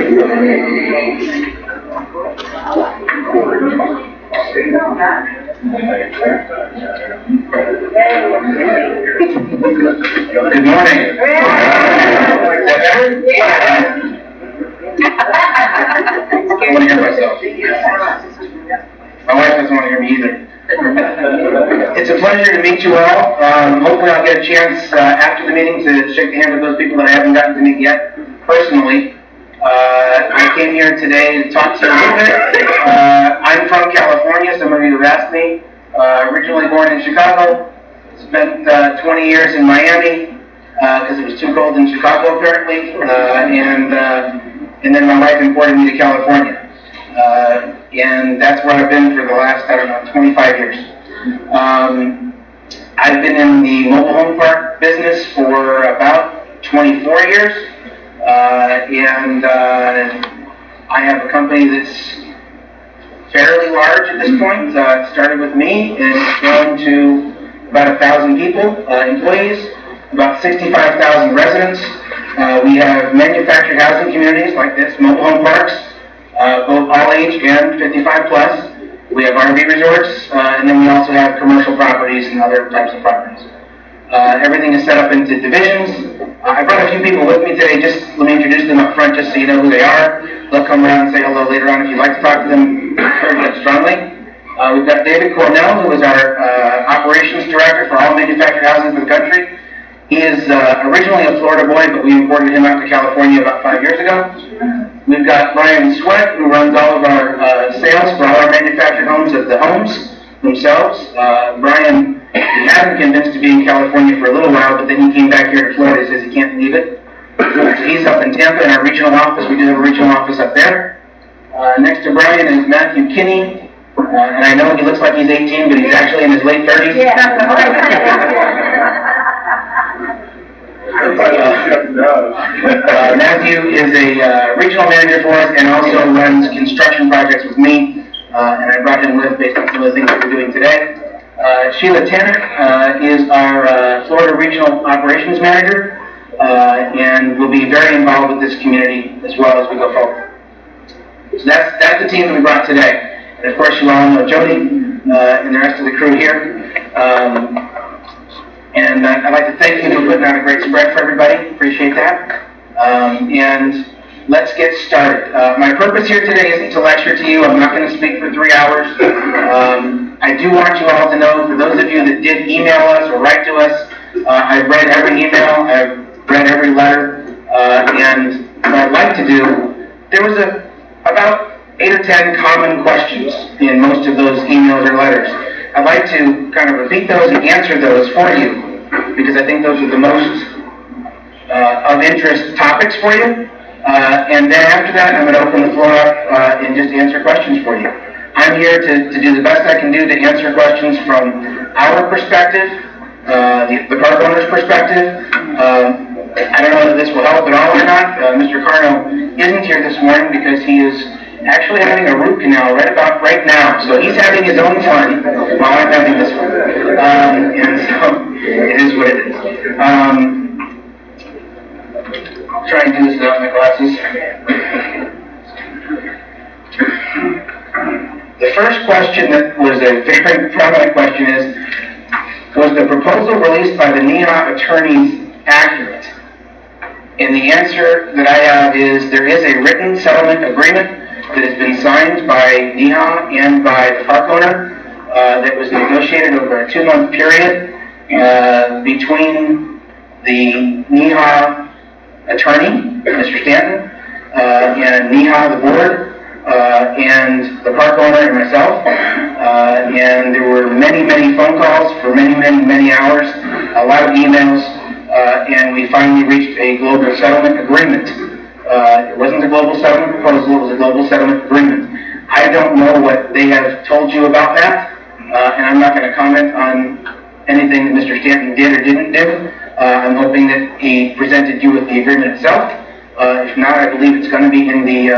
Good morning. I want to hear myself. My wife doesn't want to hear me either. It's a pleasure to meet you all. Hopefully I'll get a chance after the meeting to shake the hand of those people that I haven't gotten to meet yet personally. I came here today to talk to you a little bit. I'm from California, some of you have asked me. Originally born in Chicago. Spent 20 years in Miami because it was too cold in Chicago apparently. And then my wife imported me to California. And that's where I've been for the last, 25 years. I've been in the mobile home park business for about 24 years. And I have a company that's fairly large at this point. It started with me and it's grown to about 1,000 people, employees, about 65,000 residents. We have manufactured housing communities like this, mobile home parks, both all age and 55 plus. We have RV resorts, and then we also have commercial properties and other types of properties. Everything is set up into divisions. I brought a few people with me today. Just let me introduce them up front just so you know who they are. They'll come around and say hello later on if you'd like to talk to them very strongly. We've got David Cornell, who is our operations director for all manufactured housing in the country. He is originally a Florida boy, but we imported him out to California about 5 years ago. We've got Brian Sweat, who runs all of our sales for all our manufactured homes at the homes themselves. Brian, we had him convinced to be in California for a little while, but then he came back here to Florida and says he can't leave it. So he's up in Tampa in our regional office. We do have a regional office up there. Next to Brian is Matthew Kinney. And I know he looks like he's 18, but he's actually in his late 30s. Matthew is a regional manager for us and also runs construction projects with me. And I brought him with based on some of the things that we're doing today. Sheila Tanner is our Florida Regional Operations Manager and will be very involved with this community as well as we go forward. So that's the team that we brought today. And of course, you all know Jody and the rest of the crew here. And I'd like to thank you for putting on a great spread for everybody. Appreciate that. And let's get started. My purpose here today isn't to lecture to you. I'm not going to speak for 3 hours. I do want you all to know, for those of you that did email us or write to us, I've read every email, I've read every letter, and what I'd like to do, there was about 8 or 10 common questions in most of those emails or letters. I'd like to kind of repeat those and answer those for you, because I think those are the most of interest topics for you. And then after that, I'm going to open the floor up and just answer questions for you. I'm here to do the best I can do to answer questions from our perspective, the park owner's perspective. I don't know if this will help at all or not. Mr. Carno isn't here this morning because he is actually having a root canal right now. So he's having his own fun while I'm having this one. And so it is what it is. I'll try and do this without my glasses. The first question that was a very prominent question is, was the proposal released by the NEHA attorneys accurate? And the answer that I have is there is a written settlement agreement that has been signed by NEHA and by the park owner that was negotiated over a 2-month period between the NEHA attorney, Mr. Stanton, and NEHA, the board, and the park owner and myself. And there were many phone calls for many hours, a lot of emails, and we finally reached a global settlement agreement. It wasn't a global settlement proposal, it was a global settlement agreement. I don't know what they have told you about that, and I'm not going to comment on anything that Mr. Stanton did or didn't do. I'm hoping that he presented you with the agreement itself. If not, I believe it's going to be in the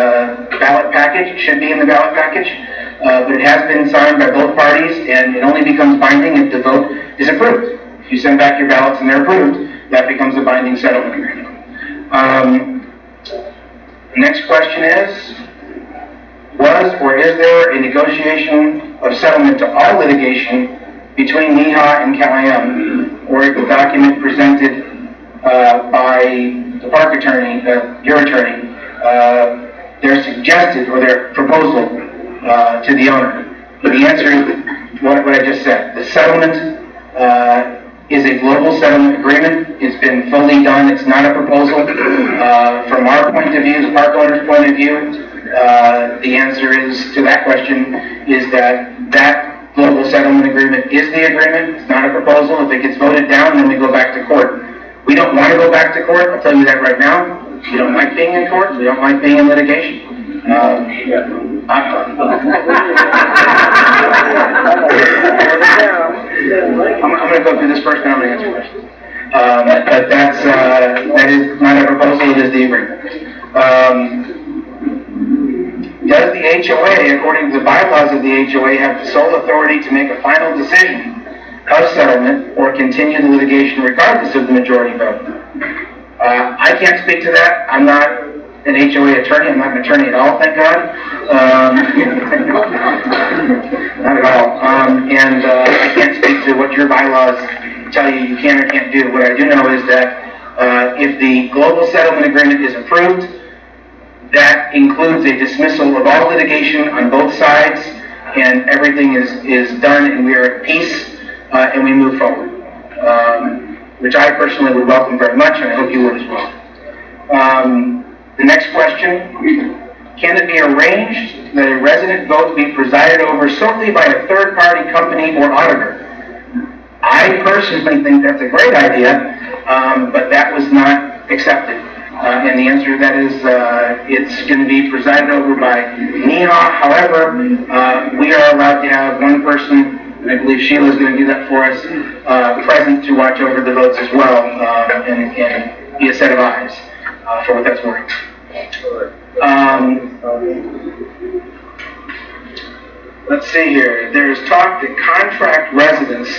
ballot package. It should be in the ballot package. But it has been signed by both parties, and it only becomes binding if the vote is approved. If you send back your ballots and they're approved, that becomes a binding settlement agreement. The next question is, was or is there a negotiation of settlement to all litigation between NEHA and CalAM, or the document presented by the park attorney, your attorney, their suggested or their proposal to the owner? The answer is what I just said. The settlement is a global settlement agreement. It's been fully done. It's not a proposal. From our point of view, the park owner's point of view, the answer is to that question is that global settlement agreement is the agreement. It's not a proposal. If it gets voted down, then we go back to court. We don't want to go back to court. I'll tell you that right now. We don't like being in court. We don't like being in litigation. I'm going to go through this first, and I'm going to answer questions. But that is not a proposal. It is the agreement. Does the HOA, according to the bylaws of the HOA, have the sole authority to make a final decision of settlement or continue the litigation regardless of the majority vote? I can't speak to that. I'm not an HOA attorney. I'm not an attorney at all, thank God. Not at all. And I can't speak to what your bylaws tell you can or can't do. What I do know is that if the global settlement agreement is approved, that includes a dismissal of all litigation on both sides, and everything is done, and we are at peace, and we move forward, which I personally would welcome very much, and I hope you would as well. The next question, can it be arranged that a resident vote be presided over solely by a third-party company or auditor? I personally think that's a great idea, but that was not accepted. And the answer to that is it's going to be presided over by NEHA. However, we are allowed to have one person, and I believe Sheila is going to do that for us, present to watch over the votes as well, and be a set of eyes for what that's worth. Let's see here. There's talk that contract residents,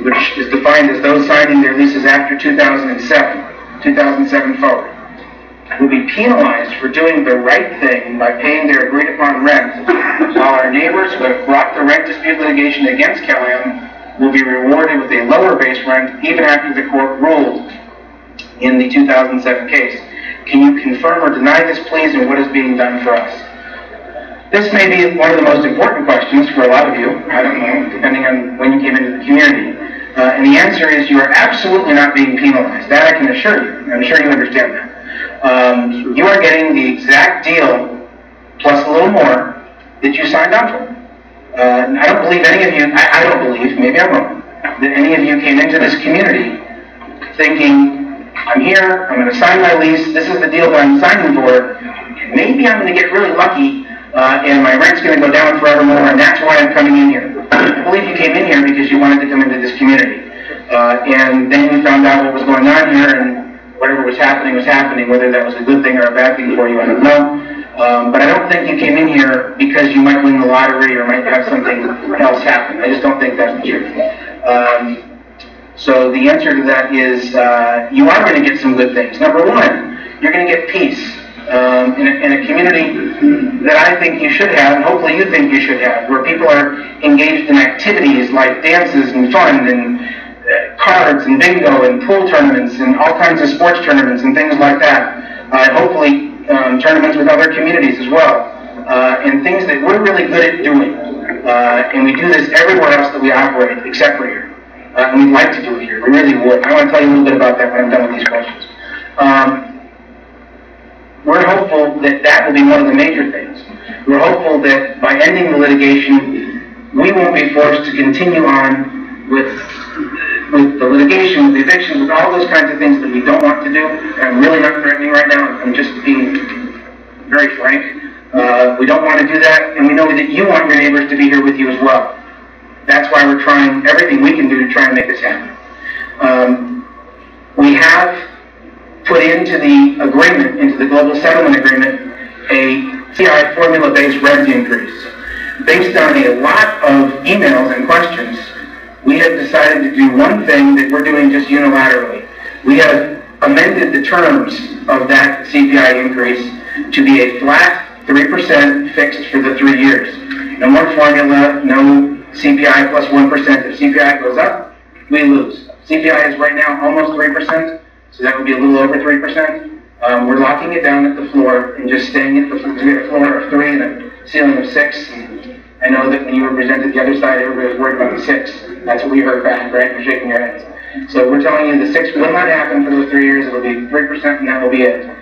which is defined as those signing their leases after 2007 forward, will be penalized for doing the right thing by paying their agreed-upon rent, while our neighbors who have brought the rent dispute litigation against CalAM will be rewarded with a lower base rent even after the court ruled in the 2007 case. Can you confirm or deny this, please, and what is being done for us? This may be one of the most important questions for a lot of you, I don't know, depending on when you came into the community. And the answer is you are absolutely not being penalized. That I can assure you. I'm sure you understand that. You are getting the exact deal, plus a little more, that you signed up for. I don't believe any of you, I don't believe, maybe I'm wrong, that any of you came into this community thinking, I'm here, I'm going to sign my lease, this is the deal that I'm signing for, maybe I'm going to get really lucky, and my rent's going to go down forevermore, and that's why I'm coming in here. I believe you came in here because you wanted to come into this community. And then you found out what was going on here, and whatever was happening, whether that was a good thing or a bad thing for you, I don't know. But I don't think you came in here because you might win the lottery or might have something else happen. I just don't think that's the truth. So the answer to that is you are going to get some good things. Number one, you're going to get peace in a community that I think you should have, and hopefully you think you should have, where people are engaged in activities like dances and fun and cards and bingo and pool tournaments and all kinds of sports tournaments and things like that. Hopefully tournaments with other communities as well. And things that we're really good at doing. And we do this everywhere else that we operate except for here. And we'd like to do it here. We really would. I want to tell you a little bit about that when I'm done with these questions. We're hopeful that that will be one of the major things. We're hopeful that by ending the litigation, we won't be forced to continue on with the litigation, with the eviction, with all those kinds of things that we don't want to do. I'm really not threatening right now. I'm just being very frank. We don't want to do that, and we know that you want your neighbors to be here with you as well. That's why we're trying everything we can do to try and make this happen. We have put into the agreement, into the global settlement agreement, a CI formula-based rent increase. Based on a lot of emails and questions, we have decided to do one thing that we're doing just unilaterally. We have amended the terms of that CPI increase to be a flat 3% fixed for the 3 years. No more formula, no CPI plus 1%. If CPI goes up, we lose. CPI is right now almost 3%, so that would be a little over 3%. We're locking it down at the floor and just staying at the floor of 3 and a ceiling of 6. And I know that when you were presented the other side, everybody was worried about the 6. That's what we heard back, right? You're shaking your heads. So we're telling you the 6 will not happen for those 3 years. It'll be 3% and that will be it.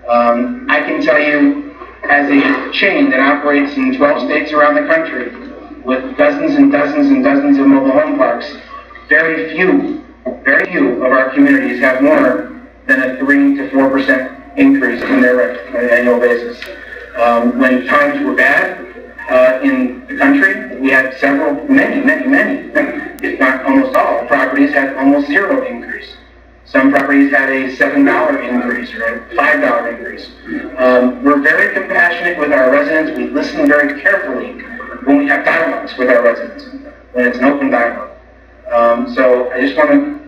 I can tell you, as a chain that operates in 12 states around the country with dozens and dozens and dozens of mobile home parks, very few of our communities have more than a 3 to 4% increase in their rent on an annual basis. When times were bad in the country, we had many, if not almost all, properties had almost zero increase. Some properties had a $7 increase or a $5 increase. We're very compassionate with our residents. We listen very carefully when we have dialogues with our residents, when it's an open dialogue. So I just want to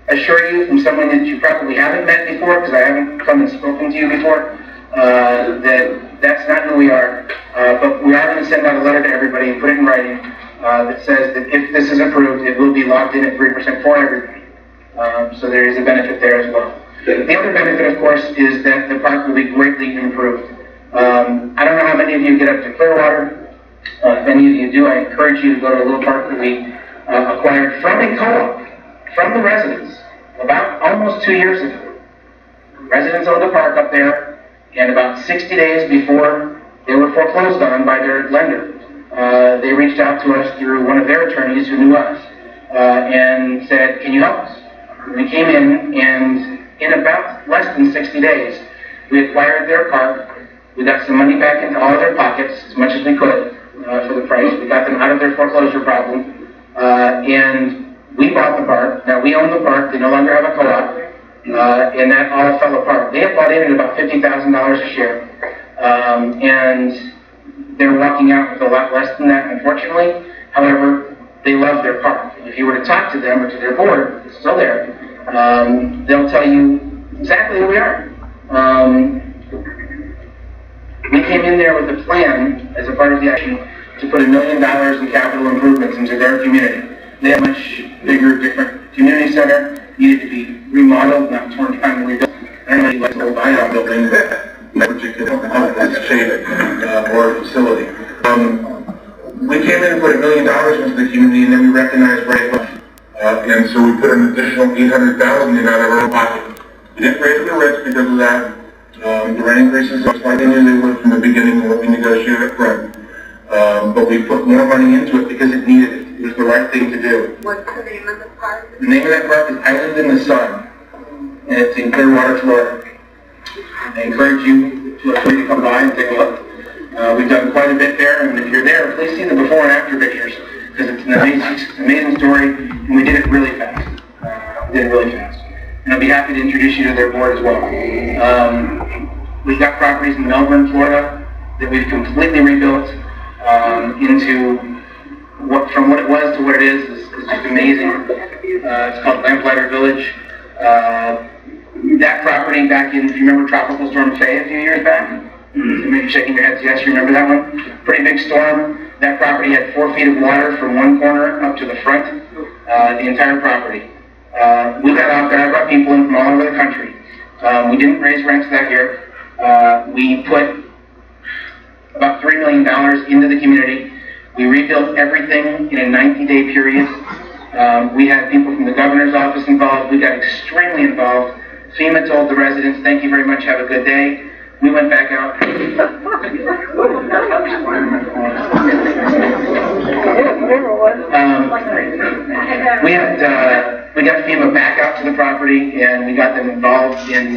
assure you, from someone that you probably haven't met before, because I haven't come and spoken to you before, that's not who we are. But we are going to send out a letter to everybody and put it in writing that says that if this is approved, it will be locked in at 3% for everybody. So there is a benefit there as well. The other benefit, of course, is that the park will be greatly improved. I don't know how many of you get up to Clearwater. If any of you do, I encourage you to go to a little park that we acquired from a co-op, from the residents, about almost 2 years ago. Residents owned a park up there, and about 60 days before they were foreclosed on by their lender, they reached out to us through one of their attorneys who knew us, and said, "Can you help us?" We came in, and in about less than 60 days, we acquired their park. We got some money back into all of their pockets, as much as we could, for the price. We got them out of their foreclosure problem, and we bought the park. Now we own the park. They no longer have a co-op, and that all fell apart. They had bought in at about $50,000 a share, and they're walking out with a lot less than that, unfortunately. However, they love their park. If you were to talk to them or to their board, it's still there, they'll tell you exactly who we are. We came in there with a plan as a part of the action to put $1 million in capital improvements into their community. They have a much bigger, different community center, needed to be remodeled, not torn down and rebuilt. I don't know if you like the old ION building, that particular shape or facility. We came in and put $1 million into the community, and then we recognized right away. And so we put an additional $800,000 in out of our own pocket. We didn't raise the rents because of that. The rent increases, just like they knew they would from the beginning when we negotiated up front. But we put more money into it because it needed it. It was the right thing to do. What's the name of the park? The name of that park is Island in the Sun, and it's in Clearwater, Florida. I encourage you to come by and take a look. We've done quite a bit there, and if you're there, please see the before and after pictures, because it's an amazing story, and we did it really fast. And I'll be happy to introduce you to their board as well. We've got properties in Melbourne, Florida, that we've completely rebuilt into from what it was to what it is just amazing. It's called Lamplighter Village. That property back in, if you remember Tropical Storm Faye a few years back, maybe shaking your heads, yes, you remember that one? Pretty big storm. That property had 4 feet of water from one corner up to the front, the entire property. We got out there, I brought people in from all over the country. We didn't raise rents that year. We put about $3 million into the community. We rebuilt everything in a 90-day period. We had people from the governor's office involved. We got extremely involved. FEMA told the residents, "Thank you very much, have a good day." We went back out. We got FEMA back out to the property, and we got them involved in.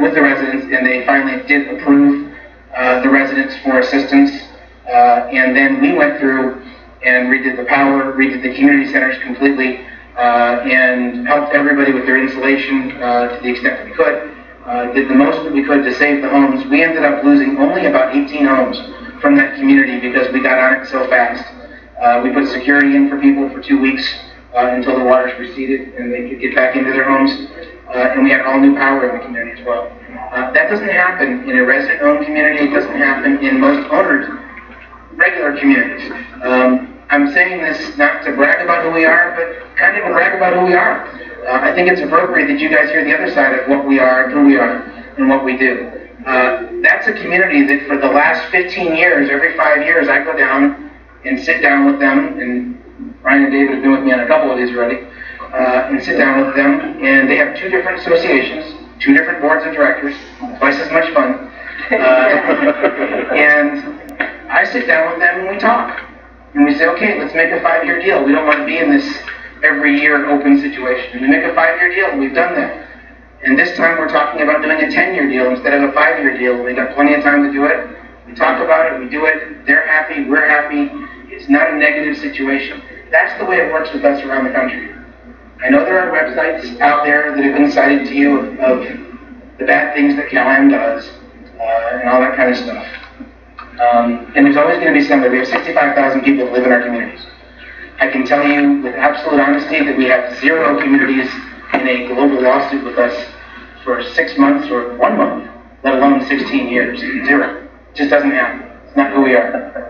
With the residents, and they finally did approve the residents for assistance. And then we went through and redid the power, redid the community centers completely, and helped everybody with their insulation to the extent that we could. Did the most that we could to save the homes. We ended up losing only about 18 homes from that community because we got on it so fast. We put security in for people for 2 weeks until the waters receded and they could get back into their homes. and we had all new power in the community as well. That doesn't happen in a resident-owned community. It doesn't happen in most owners' regular communities. I'm saying this not to brag about who we are, but kind of to brag about who we are. I think it's appropriate that you guys hear the other side of what we are, who we are, and what we do. That's a community that for the last 15 years, every 5 years, I go down and sit down with them, and Ryan and David have been with me on a couple of these already, and sit down with them, and they have 2 different associations, 2 different boards of directors, twice as much fun, and I sit down with them and we talk, and we say, okay, let's make a 5-year deal. We don't want to be in this every year open situation. We make a 5-year deal, and we've done that. And this time we're talking about doing a 10-year deal instead of a 5-year deal. We got plenty of time to do it. We talk about it, we do it, they're happy, we're happy. It's not a negative situation. That's the way it works with us around the country. I know there are websites out there that have been cited to you of the bad things that CalAm does, and all that kind of stuff. And there's always going to be somebody. We have 65,000 people that live in our communities. I can tell you with absolute honesty that we have 0 communities in a global lawsuit with us for 6 months or 1 month, let alone 16 years. 0. It just doesn't happen. It's not who we are.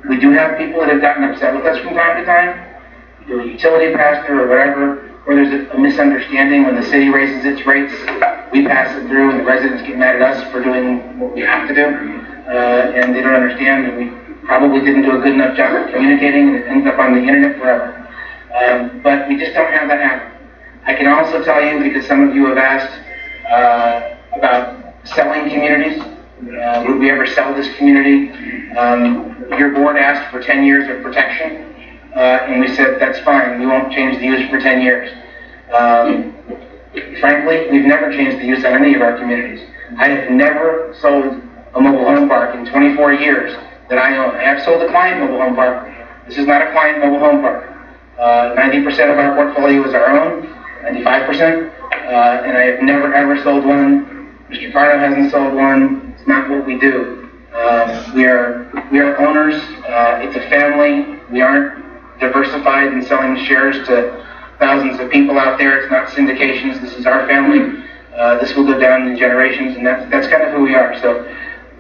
We do have people that have gotten upset with us from time to time. Either a utility pastor or whatever, or there's a misunderstanding when the city raises its rates. We pass it through and the residents get mad at us for doing what we have to do. And they don't understand that we probably didn't do a good enough job of communicating, and it ends up on the internet forever. But we just don't have that happen. I can also tell you, because some of you have asked about selling communities, would we ever sell this community? Your board asked for 10 years of protection, and we said that's fine, we won't change the use for 10 years. Frankly, we've never changed the use on any of our communities. I have never sold a mobile home park in 24 years that I own. I have sold a client mobile home park. This is not a client mobile home park. 90% of our portfolio is our own, 95%, and I have never ever sold one. Mr. Pardo hasn't sold one. It's not what we do. We are owners. It's a family. We aren't diversified and selling shares to thousands of people out there. It's not syndications. This is our family. This will go down in generations, and that's kind of who we are. So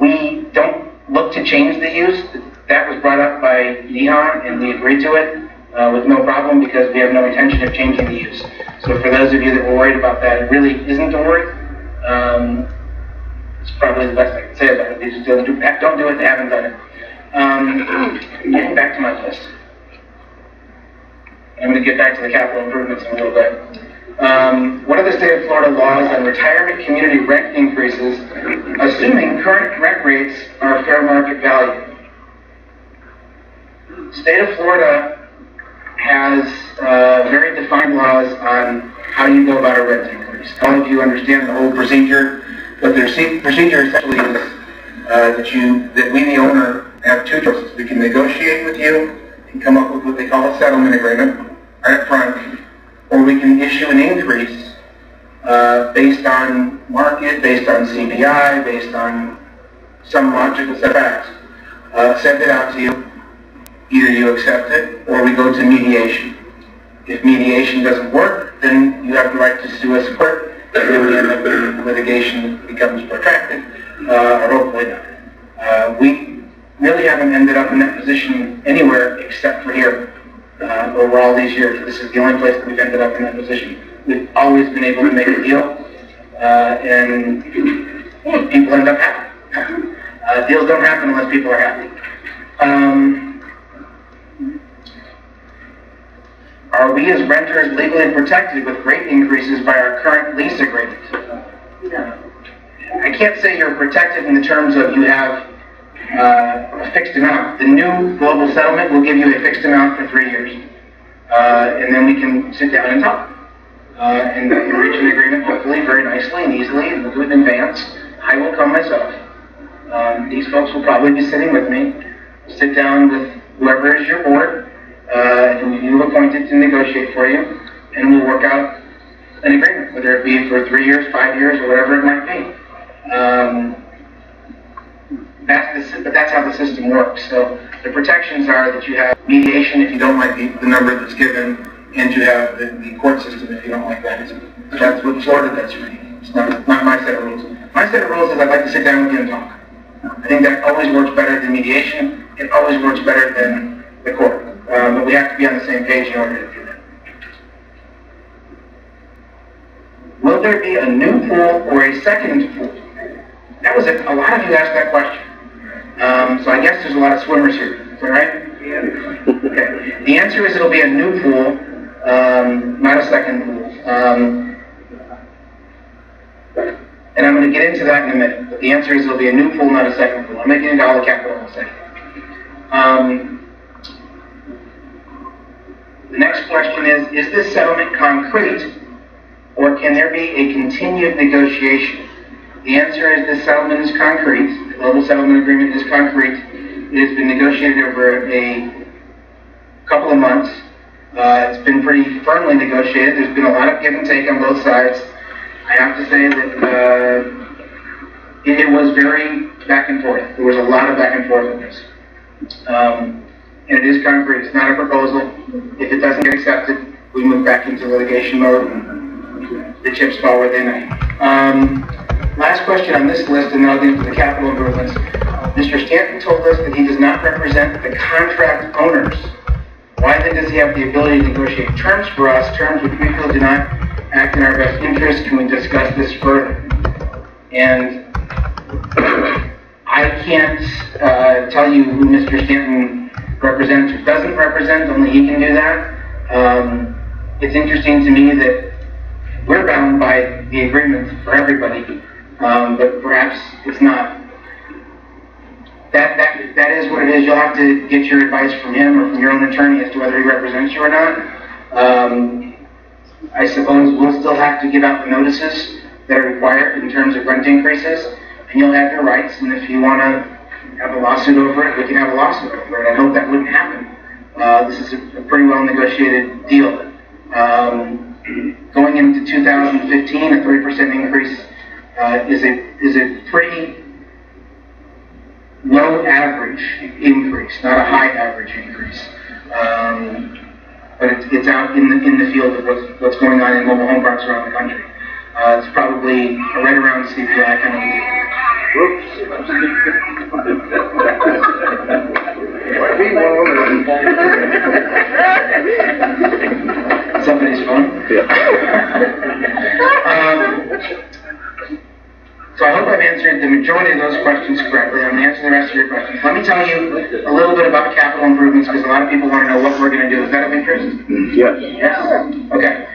we don't look to change the use. That was brought up by Neha, and we agreed to it with no problem because we have no intention of changing the use. So for those of you that were worried about that, it really isn't a worry. It's probably the best I can say about it. They just don't do it, they haven't done it. Getting back to my list. I'm going to get back to the capital improvements in a little bit. What are the state of Florida laws on retirement community rent increases, assuming current rent rates are fair market value? The state of Florida has very defined laws on how you go about a rent increase. All of you understand the whole procedure. But the procedure essentially is that we, the owner, have 2 choices. We can negotiate with you and come up with what they call a settlement agreement right up front, or we can issue an increase based on market, based on CPI, based on some logical set of facts. Send it out to you. Either you accept it, or we go to mediation. If mediation doesn't work, then you have the right to sue us in court. Really end up with litigation becomes protracted, or hopefully not. We really haven't ended up in that position anywhere except for here over all these years. This is the only place that we've ended up in that position. We've always been able to make a deal, and people end up happy. Deals don't happen unless people are happy. Are we as renters legally protected with rate increases by our current lease agreement? No. I can't say you're protected in the terms of you have a fixed amount. The new global settlement will give you a fixed amount for 3 years. And then we can sit down and talk. And reach an agreement hopefully very nicely and easily, and we'll do it in advance. I will come myself. These folks will probably be sitting with me. Sit down with whoever is your board, who you've appointed to negotiate for you, and we'll work out an agreement, whether it be for 3 years, 5 years, or whatever it might be. But that's how the system works. So the protections are that you have mediation if you don't like the number that's given. and you have the court system if you don't like that. That's what Florida does for me. It's not my set of rules. My set of rules is I'd like to sit down with you and talk. I think that always works better than mediation. It always works better than the court. But we have to be on the same page in order to do that. Will there be a new pool or a second pool? That was a lot of you asked that question. So I guess there's a lot of swimmers here. Is that right? Yeah. Okay. The answer is it'll be a new pool, not a second pool. And I'm going to get into that in a minute. But the answer is it'll be a new pool, not a second pool. I'm making into all the capital in a second. The next question is this settlement concrete, or can there be a continued negotiation? The answer is this settlement is concrete. The global settlement agreement is concrete. It has been negotiated over a couple of months. It's been pretty firmly negotiated. There's been a lot of give and take on both sides. I have to say that it was very back and forth. There was a lot of back and forth in this. And it is concrete. It's not a proposal. If it doesn't get accepted, we move back into litigation mode and the chips fall where they may. Last question on this list, and then I'll get into the capital improvements. Mr. Stanton told us that he does not represent the contract owners. Why then does he have the ability to negotiate terms for us, terms which we feel do not act in our best interest? Can we discuss this further? And I can't tell you who Mr. Stanton represents or doesn't represent, only he can do that. It's interesting to me that we're bound by the agreement for everybody, but perhaps it's not. That is what it is. You'll have to get your advice from him or from your own attorney as to whether he represents you or not. I suppose we'll still have to give out the notices that are required in terms of rent increases, and you'll have your rights, and if you want to have a lawsuit over it, we can have a lawsuit over it. I hope that wouldn't happen. This is a pretty well negotiated deal. Going into 2015, a 3% increase is a pretty low average increase, not a high average increase. But it's out in the field of what's going on in mobile home parks around the country. It's probably right around CPI kind of deal. Somebody's phone? So I hope I've answered the majority of those questions correctly. I'm going to answer the rest of your questions. Let me tell you a little bit about capital improvements, because a lot of people want to know what we're going to do. Is that of interest? Yes. Yes? Okay.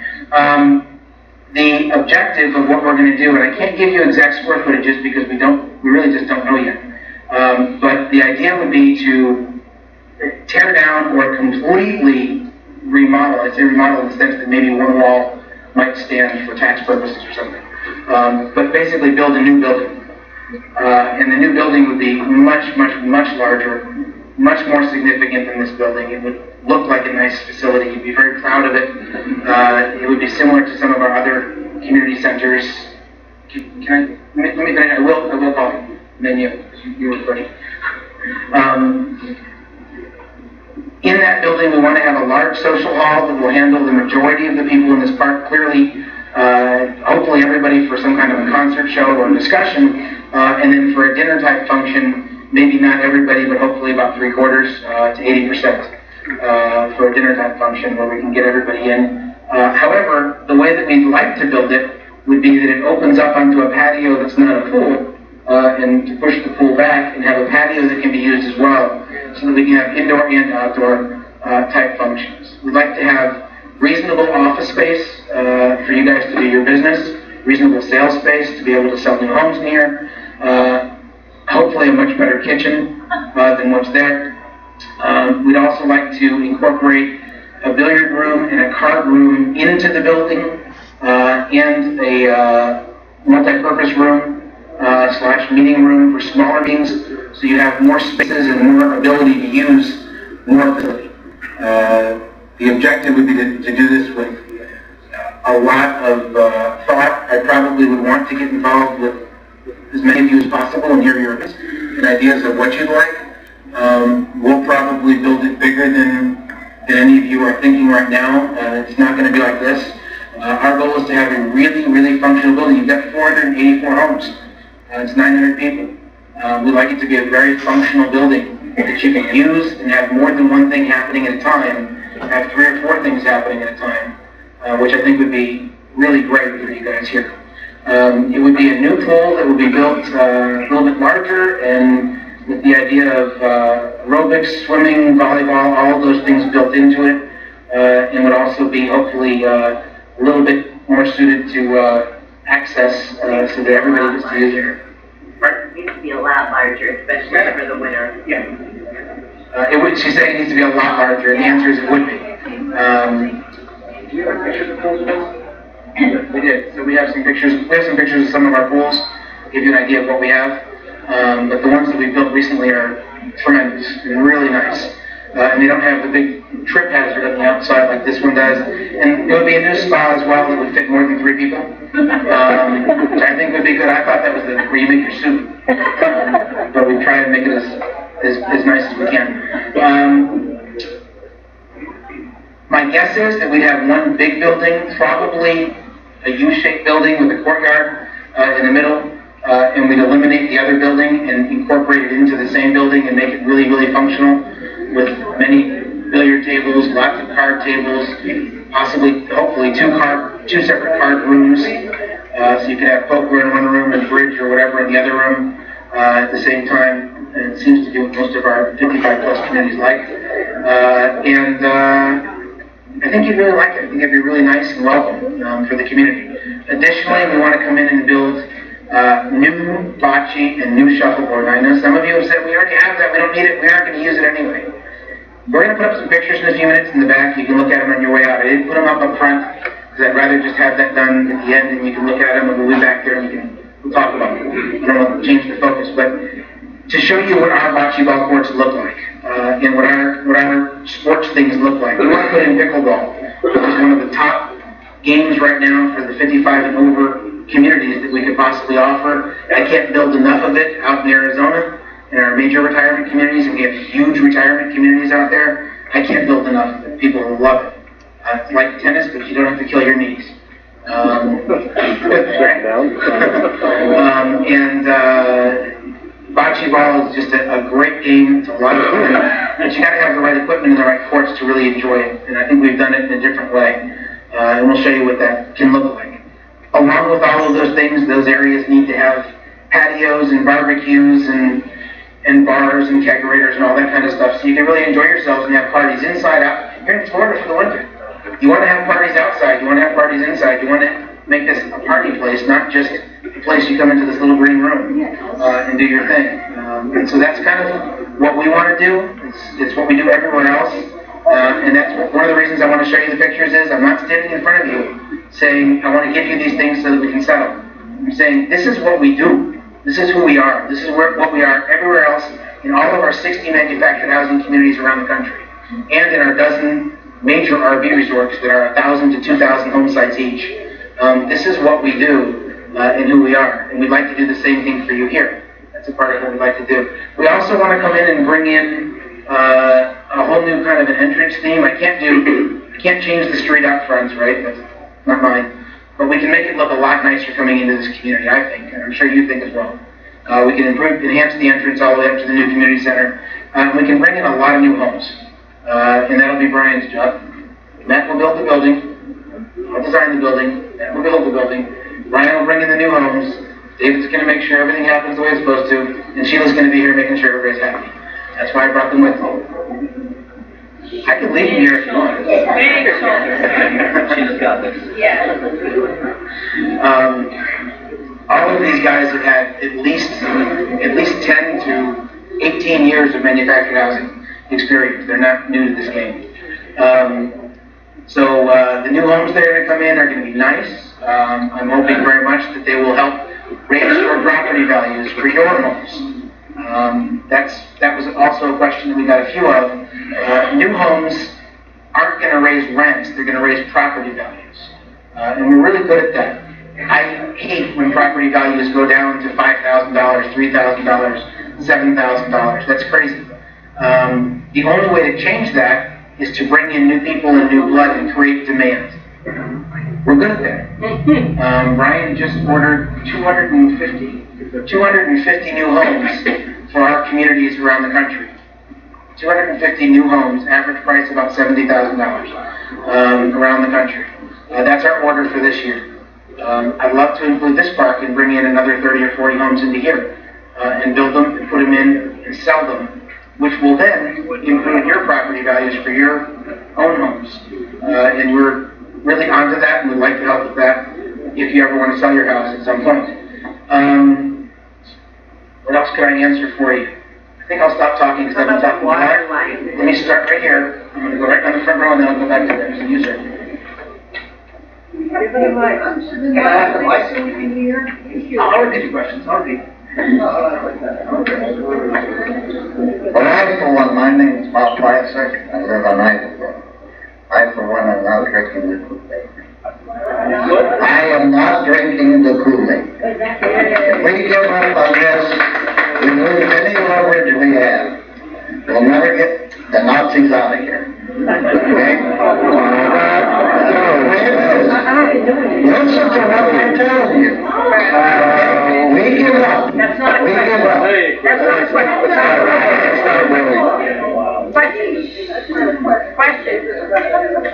The objective of what we're going to do, and I can't give you exact square footage just because we really just don't know yet. But the idea would be to tear down or completely remodel. I'd say remodel in the sense that maybe one wall might stand for tax purposes or something. But basically build a new building. And the new building would be much larger, much more significant than this building. It would look like a nice facility. You'd be very proud of it. It would be similar to some of our other community centers. Let me finish. I will call you. And then you were first. In that building, we want to have a large social hall that will handle the majority of the people in this park. Clearly, hopefully everybody for some kind of a concert show or discussion, and then for a dinner type function, maybe not everybody, but hopefully about 3/4 to 80% for a dinner type function where we can get everybody in. However, the way that we'd like to build it would be that it opens up onto a patio that's not a pool, and to push the pool back and have a patio that can be used as well, so that we can have indoor and outdoor type functions. We'd like to have reasonable office space for you guys to do your business, reasonable sales space to be able to sell new homes near, hopefully a much better kitchen than what's there. We'd also like to incorporate a billiard room and a card room into the building, and a multi-purpose room / meeting room for smaller meetings, so you have more spaces and more ability to use more facility. The objective would be to do this with a lot of thought. I probably would want to get involved with as many of you as possible and hear your and ideas of what you'd like. We'll probably build it bigger than than any of you are thinking right now. It's not going to be like this. Our goal is to have a really, really functional building. You've got 484 homes. It's 900 people. We like it to be a very functional building that you can use and have more than one thing happening at a time, have 3 or 4 things happening at a time, which I think would be really great for you guys here. It would be a new pool that would be built a little bit larger, and with the idea of aerobics, swimming, volleyball, all of those things built into it, and would also be hopefully a little bit more suited to access so that everybody gets to use it. It needs to be a lot larger, especially for the winter. Yeah. She's saying it needs to be a lot larger, and the answer is it would be. Do you have pictures of pools? We did. So we have some pictures. We have some pictures of some of our pools to give you an idea of what we have. But the ones that we built recently are tremendous and really nice. And they don't have the big trip hazard on the outside like this one does. And it would be a new spa as well that would fit more than 3 people. Which I think would be good. I thought that was where you make your soup. But we try to make it as nice as we can. My guess is that we'd have one big building, probably a U-shaped building with a courtyard in the middle. And we'd eliminate the other building and incorporate it into the same building and make it really, really functional with many billiard tables, lots of card tables, possibly, hopefully, 2 separate card rooms. So you could have poker in one room and bridge or whatever in the other room at the same time. And it seems to be what most of our 55-plus communities like. I think you'd really like it. I think it'd be really nice and welcome for the community. Additionally, we want to come in and build new bocce and new shuffleboard. I know some of you have said, we already have that, we don't need it, we aren't going to use it anyway. We're going to put up some pictures in a few minutes in the back. You can look at them on your way out. I didn't put them up front because I'd rather just have that done at the end and you can look at them and we'll be back there and we'll talk about them. I don't want to change the focus, but to show you what our bocce ball courts look like and what our sports things look like. We want to put in pickleball, which is one of the top games right now for the 55 and over communities that we could possibly offer. I can't build enough of it out in Arizona in our major retirement communities, and we have huge retirement communities out there. I can't build enough that people will love it. It's like tennis, but you don't have to kill your knees. Bocce ball is just a great game. It's a lot of fun, but you got to have the right equipment and the right courts to really enjoy it. And I think we've done it in a different way, and we'll show you what that can look like. Along with all of those things, those areas need to have patios and barbecues and bars and kegerators and all that kind of stuff, so you can really enjoy yourselves and have parties inside, out. You're in Florida for the winter. You want to have parties outside. You want to have parties inside. You want to make this a party place, not just a place you come into this little green room and do your thing. And so that's kind of what we want to do. It's what we do everywhere else. And that's one of the reasons I want to show you the pictures is I'm not standing in front of you saying I want to give you these things so that we can settle. I'm saying this is what we do. This is who we are. This is what we are everywhere else in all of our 60 manufactured housing communities around the country, and in our dozen major RV resorts that are 1,000 to 2,000 home sites each. This is what we do and who we are, and we'd like to do the same thing for you here. That's a part of what we'd like to do. We also want to come in and bring in a whole new kind of an entrance theme. I can't change the street out front, right? That's not mine. But we can make it look a lot nicer coming into this community, I think, and I'm sure you think as well. We can enhance the entrance all the way up to the new community center. We can bring in a lot of new homes, and that'll be Brian's job. Matt will build the building. I'll design the building. Matt will build the building. Brian will bring in the new homes. David's going to make sure everything happens the way it's supposed to, and Sheila's going to be here making sure everybody's happy. That's why I brought them with me. I could leave them here if you want. Sheila's got this. Yeah. All of these guys have had at least 10 to 18 years of manufactured housing experience. They're not new to this game. So the new homes that are going to come in are going to be nice. I'm hoping very much that they will help raise your property values for your homes. That was also a question that we got a few of. New homes aren't going to raise rents, they're going to raise property values. And we're really good at that. I hate when property values go down to $5,000, $3,000, $7,000. That's crazy. The only way to change that is to bring in new people and new blood and create demand. We're good at that. Brian just ordered 250 new homes for our communities around the country. 250 new homes, average price about $70,000 around the country. That's our order for this year. I'd love to include this park and bring in another 30 or 40 homes into here and build them and put them in and sell them, which will then improve your property values for your own homes. And we're really onto that and would like to help with that if you ever want to sell your house at some point. What else could I answer for you? I think I'll stop talking because I've been talking a lot. Let me start right here. I'm going to go right down the front row and then I'll go back to there. So you, sir. Can I have the mic so we can hear? I'll repeat your questions. I'll repeat. Well, I, for one, my name is Bob Plasek. I live on Idaho. I, for one, am not drinking the Kool-Aid. I am not drinking the Kool-Aid. If we give up on this, we lose any leverage we have. We'll never get the Nazis out of here. Okay? Listen to what I'm telling you. We give up. That's not a We give up. That's not a question. It's not really. Questions.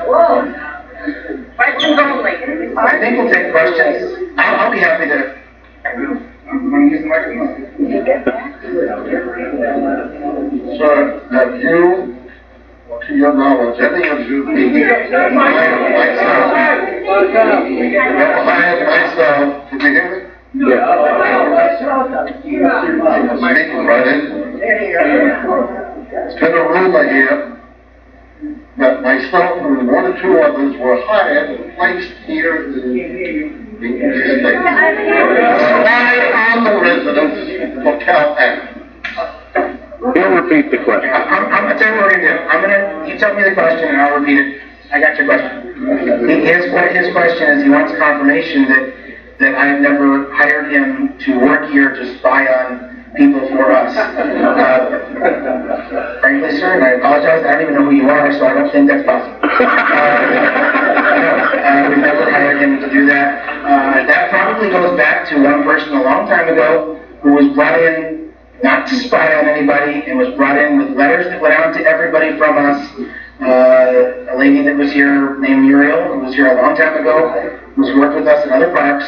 Whoa. Questions only. I think we'll take questions. I'll be happy to. I'm going to use the microphone. Sir, have you, to your knowledge, any of you hired myself, did you hear me? Yeah. Speaking right in. It's been a rumor here that myself and one or two others were hired and placed here in the state. Why on the residents of Cal-Am? You'll repeat the question. I'm going to tell you what we're going to do. You tell me the question and I'll repeat it. I got your question. His question is he wants confirmation that I've never hired him to work here to spy on people for us. Frankly, sir, and I apologize, I don't even know who you are, so I don't think that's possible. We've never hired him to do that. That probably goes back to one person a long time ago who was brought in not to spy on anybody and was brought in with letters that went out to everybody from us. A lady that was here named Muriel, who was here a long time ago, who's worked with us in other parks,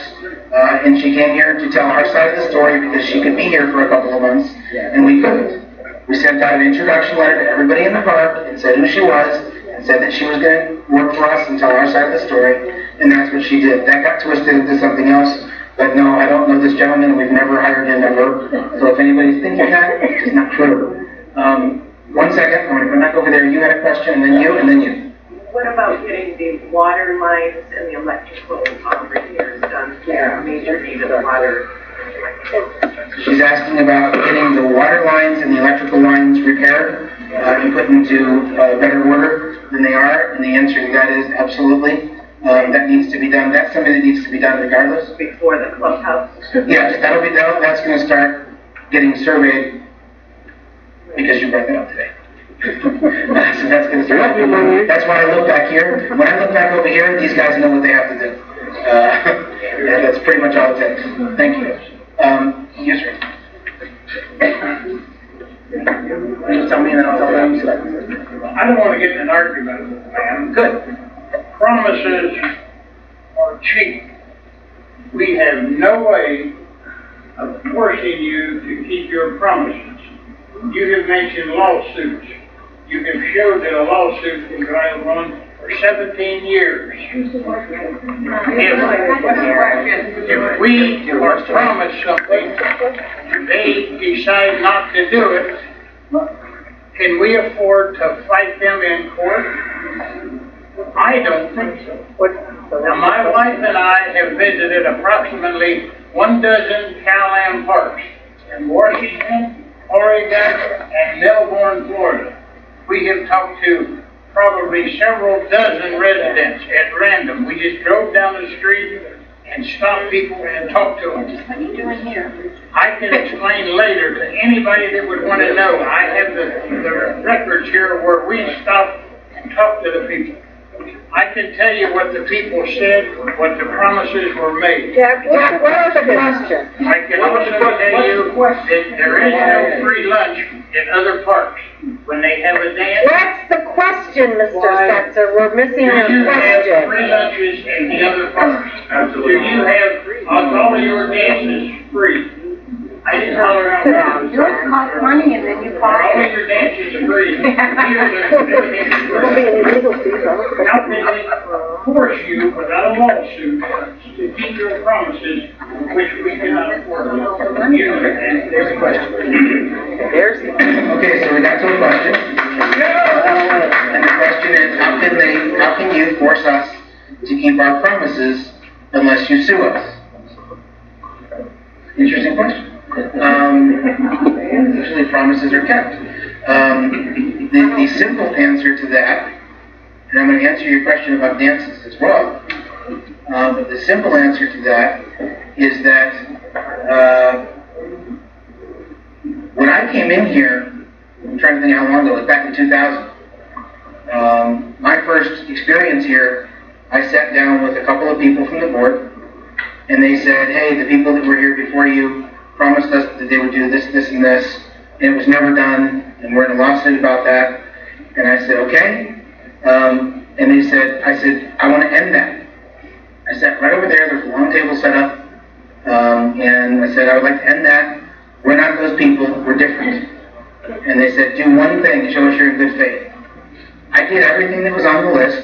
and she came here to tell our side of the story because she could be here for a couple of months, and we couldn't. We sent out an introduction letter to everybody in the park and said who she was, and said that she was going to work for us and tell our side of the story, and that's what she did. That got twisted into something else, but no, I don't know this gentleman, we've never hired him ever, so if anybody's thinking that, it's not true. 1 second, I'm going to come back over there. You had a question, and then you, and then you. What about getting the water lines and the electrical repairs done? Yeah, major need of the water. She's asking about getting the water lines and the electrical lines repaired and put into better order than they are, and the answer to that is absolutely. That needs to be done. That's something that needs to be done regardless. Before the clubhouse? Yeah, that's going to start getting surveyed because you brought that up today. So that's going to start. That's why I look back here. When I look back over here, these guys know what they have to do. And that's pretty much all it takes. Thank you. Yes, sir. You tell me and then I'll tell them. I don't want to get in an argument with the man. Good. Promises are cheap. We have no way of forcing you to keep your promises. You have mentioned lawsuits. You have showed that a lawsuit can go on for 17 years. If we are promised something and they decide not to do it, can we afford to fight them in court? I don't think so. Now, my wife and I have visited approximately 12 Cal-Am parks in Washington, Oregon, and Melbourne, Florida. We have talked to probably several dozen residents at random. We just drove down the street and stopped people and talked to them. What are you doing here? I can explain later to anybody that would want to know. I have the records here where we stopped and talk to the people. I can tell you what the people said, what the promises were made. Jack, what was the question? I can also tell you that there is no free lunch in other parks. When they have a dance, What's the question, Mr. Spencer? We're missing do a you have free question. lunches in the other parks? Do you have all of your dances free? I didn't holler out loud. You cost money and then you All buy of your dances are free. Here, everything is It'll be free. an illegal fee, though. How can they force you without a lawsuit to keep your promises, which we cannot afford? There's a question. Okay, so we got to a question. And the question is, how can you force us to keep our promises unless you sue us? Interesting question. Usually promises are kept. The simple answer to that, and I'm going to answer your question about dances as well, but the simple answer to that is that when I came in here, I'm trying to think how long ago, it was back in 2000. My first experience here, I sat down with a couple of people from the board, and they said, hey, the people that were here before you promised us that they would do this, this, and this, and it was never done, and we're in a lawsuit about that. And I said, okay. And they said, I said, I want to end that. I sat right over there, there's a long table set up, and I said, I would like to end that. We're not those people, we're different. And they said, do one thing to show us you're in good faith. I did everything that was on the list.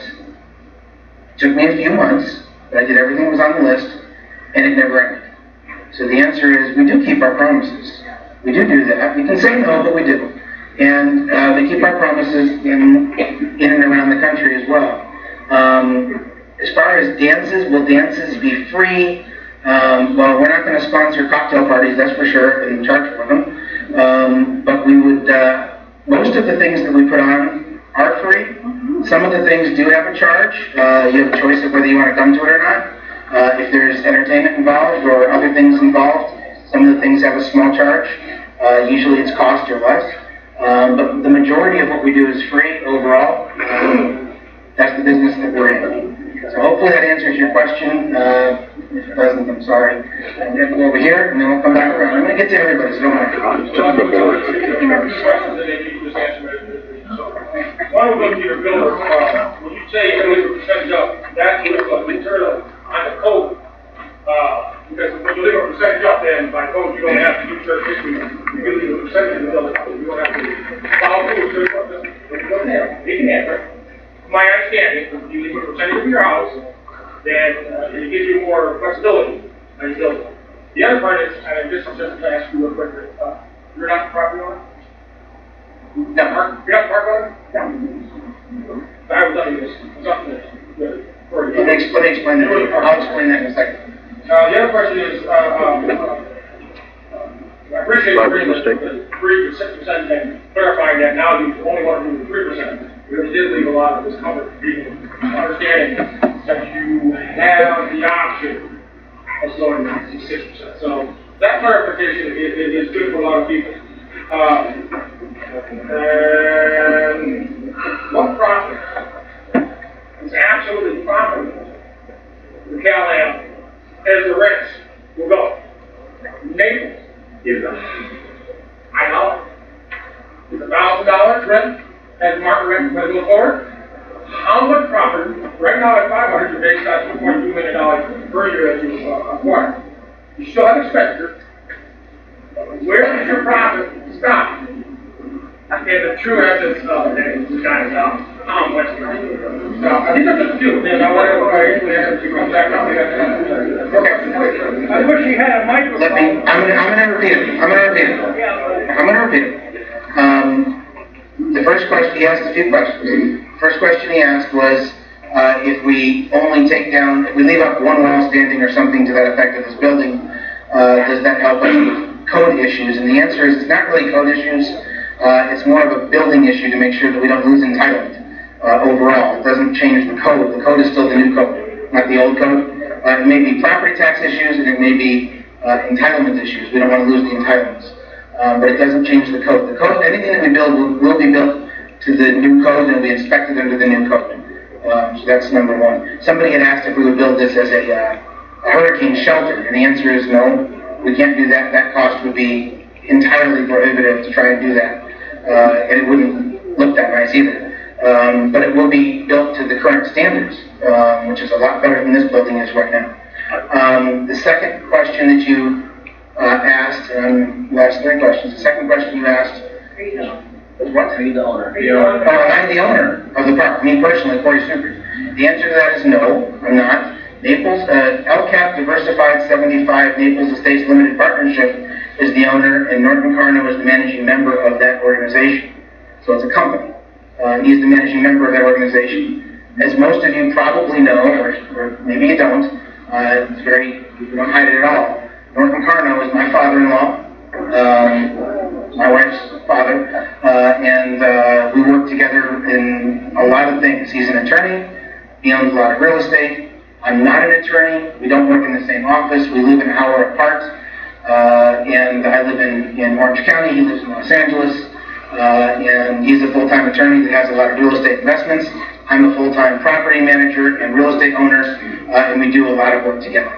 It took me a few months, but I did everything that was on the list, and it never ended. So the answer is, we do keep our promises. We do that. We can say no, but we do. And we keep our promises in and around the country as well. As far as dances, will dances be free? Well, we're not going to sponsor cocktail parties, that's for sure, and charge for them. But we would, most of the things that we put on are free. Some of the things do have a charge. You have a choice of whether you want to come to it or not. If there's entertainment involved or other things involved, some of the things have a small charge. Usually it's cost or less. But the majority of what we do is free overall. That's the business that we're in. So hopefully that answers your question. If it doesn't, I'm sorry. I'm going to go over here and then we'll come back around. I'm going to get to everybody, so don't worry. One of them, your bill, when you say you're going to leave a percentage up, that's what we turn on the code. Because when you leave a percentage up, then by code, you don't have to do church history. You can leave a percentage of the bill. You don't have to follow through with church. You can answer. My understanding, if you leave a percentage of your house, then it gives you more flexibility on your building. The other part is, and just to ask you real quick, you're not the property owner? No. You're not the property owner? No. I was telling you this. Let me explain that. I'll explain that in a second. The other question is, I appreciate you bringing the 3 to 6% and clarifying that now you only want to do the 3%. Because you did leave a lot of this covered for people understanding that you have the option of going down to 6%. So that clarification is good for a lot of people. And what profit is absolutely profitable for Cal-Am as the rents will go. Naples is $1,000 rent as market rent as go forward. How much profit, right now at 500, you're based on $2.2 million per year as you acquire. You still have expenditure. Where does your profit stop? And the true essence of it guys how much money. Now, I think that's just a few. Then I want to come back up. I wish he had a microphone. I'm going to repeat it. The first question, he asked a few questions. First question he asked was, if we only take down, if we leave up one wall standing or something to that effect of this building, does that help us with code issues? And the answer is, it's not really code issues. It's more of a building issue to make sure that we don't lose entitlement overall. It doesn't change the code. The code is still the new code, not the old code. It may be property tax issues and it may be entitlement issues. We don't want to lose the entitlements. But it doesn't change the code. The code, anything that we build will be built to the new code and we inspected under the new code. So that's number one. Somebody had asked if we would build this as a hurricane shelter, and the answer is no, we can't do that. That cost would be entirely prohibitive to try and do that, and it wouldn't look that nice either. But it will be built to the current standards, which is a lot better than this building is right now. The second question that you asked, you asked 3 questions. The second question you asked, what? Are you the owner? I'm the owner of the park. Me personally, Corey Supers. The answer to that is no, I'm not. Naples, LCAP Diversified 75 Naples Estates Limited Partnership is the owner, and Norton Carno is the managing member of that organization. So it's a company. He's the managing member of that organization. As most of you probably know, or maybe you don't, it's very, you don't hide it at all. Norton Carno is my father-in-law, my wife's father, and we work together in a lot of things. He's an attorney. He owns a lot of real estate. I'm not an attorney. We don't work in the same office. We live an hour apart, and I live in Orange County. He lives in Los Angeles, and he's a full-time attorney that has a lot of real estate investments. I'm a full-time property manager and real estate owner, and we do a lot of work together.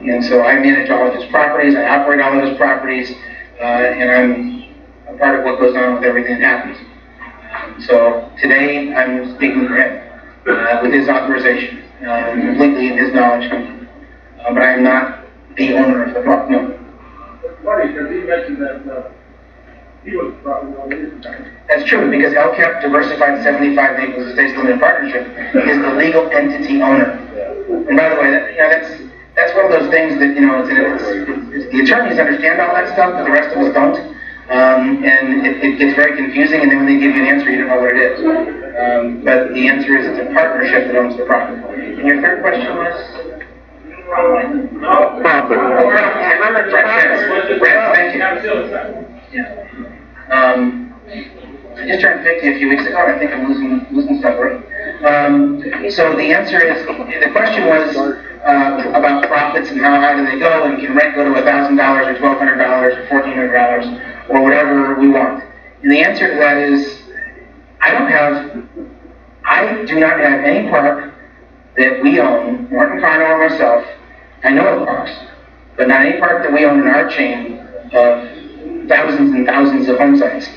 And so I manage all of his properties. I operate all of his properties, and I'm a part of what goes on with everything that happens. So today I'm speaking for him with his authorization. Completely in his knowledge, but I am not the owner of the park, no. Funny, because he mentioned that he was probably on the That's true, because LCAP Diversified 75 Naples Estates Limited Partnership is the legal entity owner. And by the way, that's one of those things that, it's the attorneys understand all that stuff, but the rest of us don't. And it gets very confusing, and then when they give you an answer, you don't know what it is. But the answer is it's a partnership that owns the property. And your third question was? Profit. Thank you. I just turned 50 a few weeks ago, and I think I'm losing stuff, right? So the answer is, the question was about profits and how high do they go, and can rent go to $1,000 or $1,200 or $1,400 or whatever we want. And the answer to that is, I do not have any park that we own, Norton Carno or myself. I know of parks, but not any park that we own in our chain of thousands and thousands of home sites,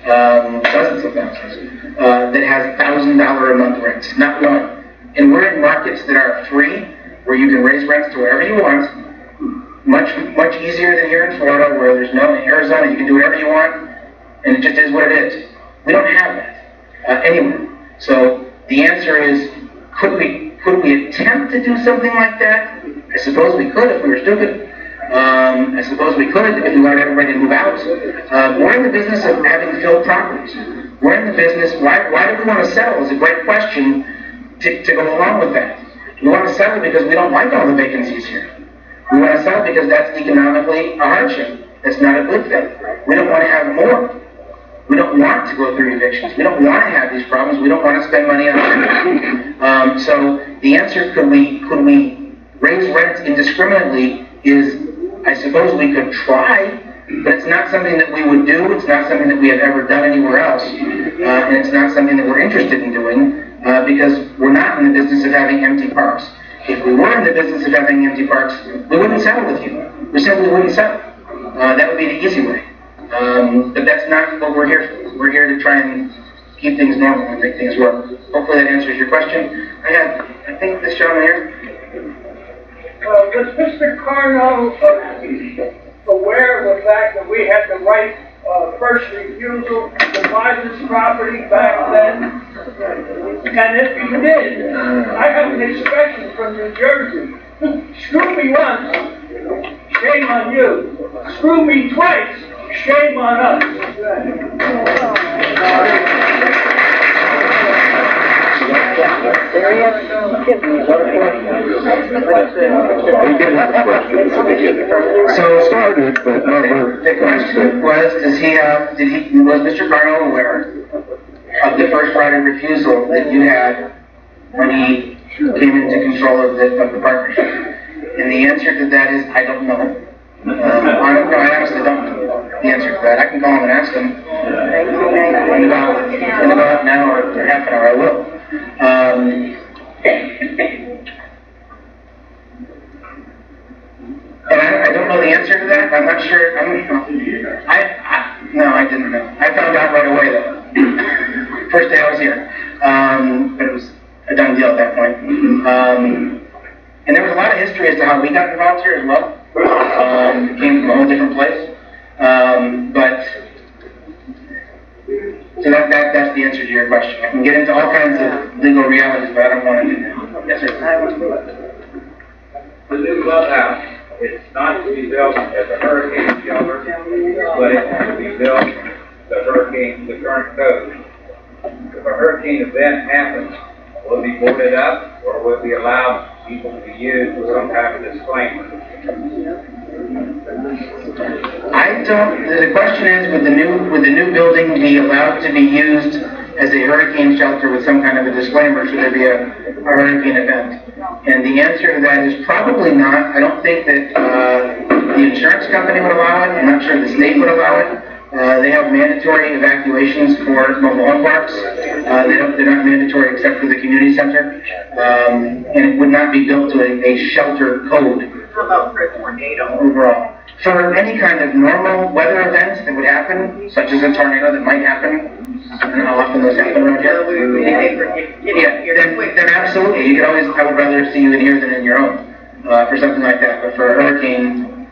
dozens of thousands, that has $1,000 a month rents. Not one. And we're in markets that are free, where you can raise rents to wherever you want. Much easier than here in Florida, where there's no, in Arizona, you can do whatever you want, and it just is what it is. We don't have that anywhere. So the answer is, could we attempt to do something like that? I suppose we could if we were stupid. I suppose we could if we wanted everybody to move out. We're in the business of having filled properties. We're in the business, why do we want to settle is a great question to go along with that. We want to settle because we don't like all the vacancies here. We want to settle because that's economically a hardship. That's not a good thing. We don't want to have more. We don't want to go through evictions. We don't want to have these problems. We don't want to spend money on rent. So the answer, could we raise rents indiscriminately, is I suppose we could try, but it's not something that we would do. It's not something that we have ever done anywhere else. And it's not something that we're interested in doing because we're not in the business of having empty parks. If we were in the business of having empty parks, we wouldn't settle with you. We simply wouldn't settle. That would be the easy way. But that's not what we're here for. We're here to try and keep things normal and make things work. Hopefully that answers your question. I think this gentleman here. Was Mr. Carno aware of the fact that we had the right first refusal to buy this property back then? And if he did, I have an expression from New Jersey. Screw me once, shame on you. Screw me twice, shame on us. So started, but the question was, was Mr. Carno aware of the first right of refusal that you had when he came into control of the partnership? And the answer to that is, I don't know. I honestly don't know the answer to that. I can call him and ask him. in about an hour or half an hour, I will. And I don't know the answer to that. I'm not sure. No, I didn't know. I found out right away though. First day I was here. But it was a done deal at that point. And there was a lot of history as to how we got involved here as well. It came from a whole different place. So that's the answer to your question. I can get into all kinds of legal realities, but I don't want to do that. Yes, sir. The new clubhouse, it's not to be built as a hurricane shelter, but it has to be built the current code. If a hurricane event happens, will it be boarded up, or will it be allowed people to be used with some kind of disclaimer? The question is, would the new building be allowed to be used as a hurricane shelter with some kind of a disclaimer should there be a hurricane event? And the answer to that is probably not. I don't think that the insurance company would allow it. I'm not sure the state would allow it. They have mandatory evacuations for mobile home parks. They're not mandatory except for the community center. And it would not be built to a shelter code. How about for a tornado? Overall. For any kind of normal weather events that would happen, such as a tornado that might happen, I don't know how often those happen around here. Then absolutely. You could always, I would rather see you in here than in your own for something like that. But for a hurricane,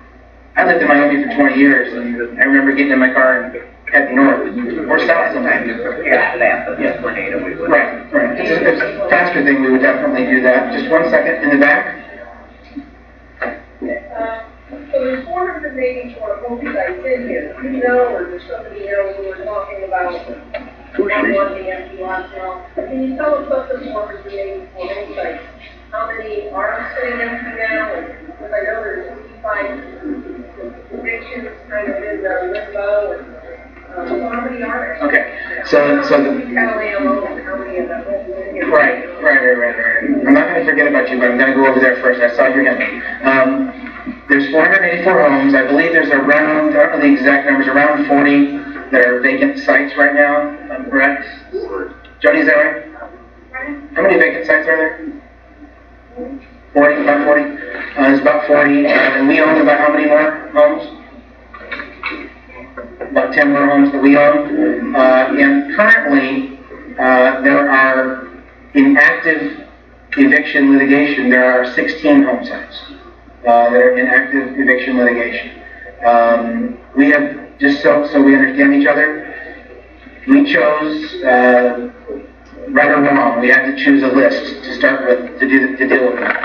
I lived in Miami for 20 years, and I remember getting in my car and heading north or south sometimes. Yeah. Tornado, we would. Right. It's a faster thing. We would definitely do that. Just 1 second in the back. So there's 484 home sites in here. Do you know, or there's somebody else who we're talking about one the empty lots now? Can you tell us what the 484 home sites? How many are sitting empty now? Because I know there's 55 evictions kind of in limbo. And how many are there? Okay. So Right. I'm not going to forget about you, but I'm going to go over there first. I saw your hand. There's 484 homes. I believe there's around, I don't know the exact numbers, around 40 that are vacant sites right now. Correct? Jody, is that right? How many vacant sites are there? 40, about 40? There's about 40. And we own about how many more homes? About 10 more homes that we own. And currently, there are, in active eviction litigation, there are 16 home sites that are in active eviction litigation. We have, just so we understand each other, we chose, right or wrong, we had to choose a list to start with, to deal with that.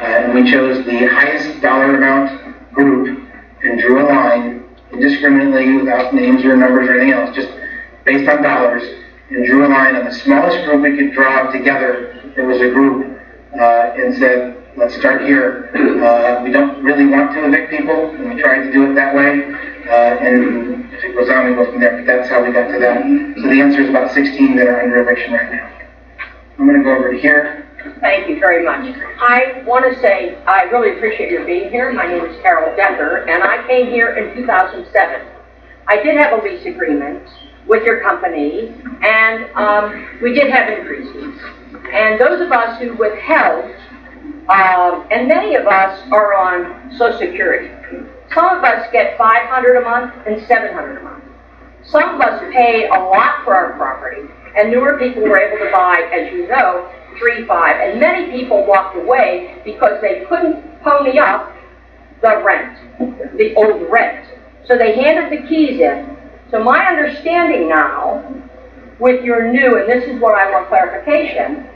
And we chose the highest dollar amount group and drew a line indiscriminately without names or numbers or anything else, just based on dollars, and drew a line on the smallest group we could draw together. There was a group and said, let's start here. We don't really want to evict people, and we tried to do it that way. And if it goes on, we go from there. But that's how we got to that. So the answer is about 16 that are under eviction right now. I'm going to go over to here. Thank you very much. I want to say I really appreciate your being here. My name is Carol Decker, and I came here in 2007. I did have a lease agreement with your company, and we did have increases. And those of us who withheld, and many of us are on Social Security. Some of us get $500 a month and $700 a month. Some of us pay a lot for our property, and newer people were able to buy, as you know, 3, 5, and many people walked away because they couldn't pony up the rent, the old rent. So they handed the keys in. So my understanding now, with your new, and this is what I want clarification,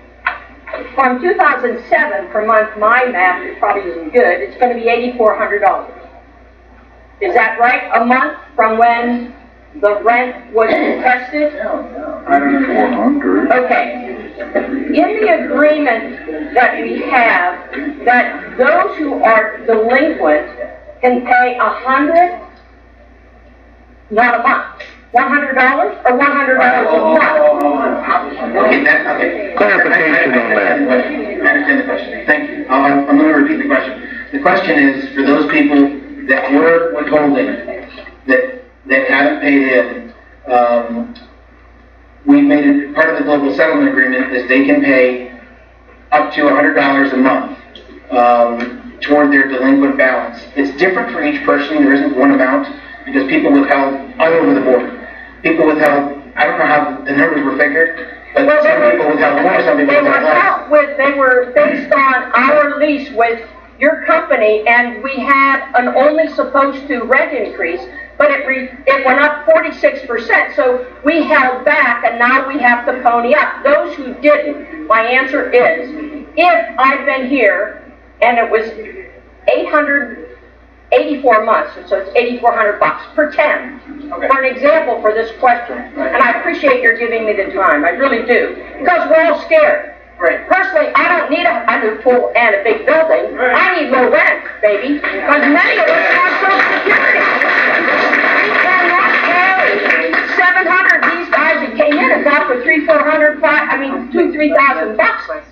from 2007 per month, my math probably isn't good, it's going to be $8,400. Is that right? A month from when the rent was contested? Okay. In the agreement that we have, that those who are delinquent can pay $100, not a month, $100 or $100 a month? Okay, Clarification on that. I understand the question. Thank you. I'm going to repeat the question. The question is, for those people that were withholding, that haven't paid in, we've made it part of the global settlement agreement is they can pay up to $100 a month toward their delinquent balance. It's different for each person. There isn't one amount because people withheld all over the board. People withheld, I don't know how the numbers were figured, but some people withheld more, some people withheld less. They were based on our lease with your company, and we had an only supposed to rent increase, but it went up 46%, so we held back, and now we have to pony up. Those who didn't, my answer is, if I've been here, and it was 884 months, so it's $8,400, pretend, for an example for this question, and I appreciate your giving me the time, I really do, because we're all scared. Right. Personally, I don't need a new pool and a big building. Right. I need low rent, baby, because many of us have Social Security. We cannot carry 700. These guys that came in and got for $3,000, $3,000.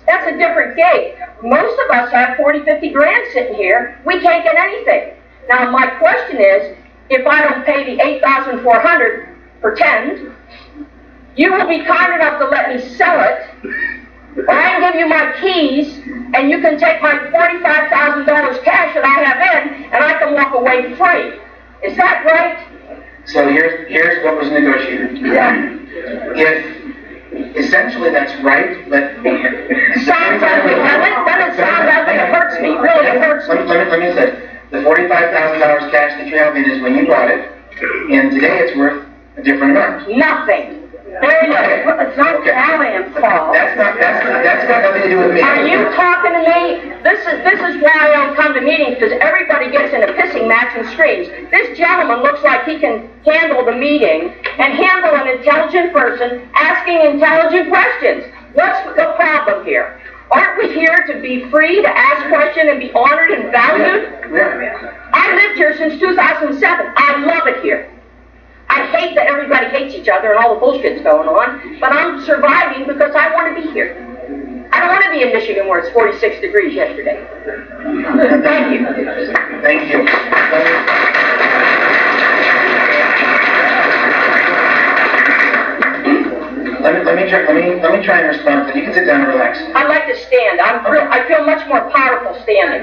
That's a different game. Most of us have 40, 50 grand sitting here. We can't get anything. Now, my question is, if I don't pay the $8,400, pretend, you will be kind enough to let me sell it. Or I can give you my keys, and you can take my $45,000 cash that I have in, and I can walk away free. Is that right? So here's what was negotiated. Yeah. If essentially that's right, but sounds ugly, doesn't it sound ugly? It hurts me. Really, it hurts me. Let me say, the $45,000 cash that you have in is when you bought it, and today it's worth a different amount. Nothing. There you go. It's not Italian fault. That's got nothing to do with me. Are you talking to me? This is why I don't come to meetings, because everybody gets in a pissing match and screams. This gentleman looks like he can handle the meeting and handle an intelligent person asking intelligent questions. What's the problem here? Aren't we here to be free to ask questions and be honored and valued? Yeah. I lived here since 2007. I love it here. I hate that everybody hates each other and all the bullshit's going on, but I'm surviving because I want to be here. I don't want to be in Michigan where it's 46 degrees yesterday. Thank you. Thank you. Let me try and respond. You can sit down and relax. I like to stand. I feel much more powerful standing.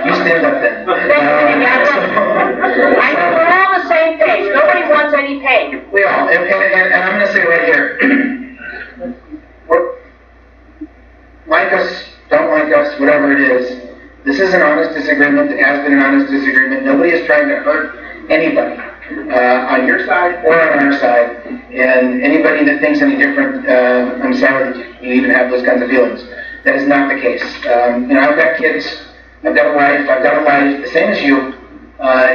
You stand up then. I know we're all the same page. Nobody wants any pain. We all, and I'm going to say right here, like us, don't like us, whatever it is, this is an honest disagreement. It has been an honest disagreement. Nobody is trying to hurt anybody on your side or on our side. And anybody that thinks any different, I'm sorry that you even have those kinds of feelings. That is not the case. I've got kids. I've got a wife, the same as you.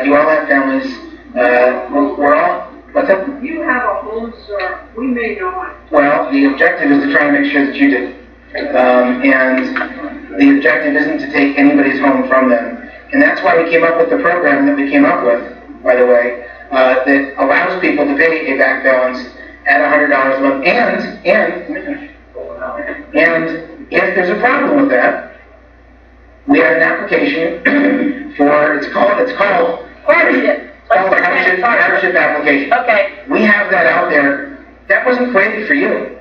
You all have families. We're all, what's up? You have a home, sir. We may not. Well, the objective is to try and make sure that you do. And the objective isn't to take anybody's home from them. And that's why we came up with the program that we came up with, by the way, that allows people to pay a back balance at $100 a month. And if there's a problem with that, we have an application for, it's called Hardship. Hardship application. Okay. We have that out there. That wasn't created for you.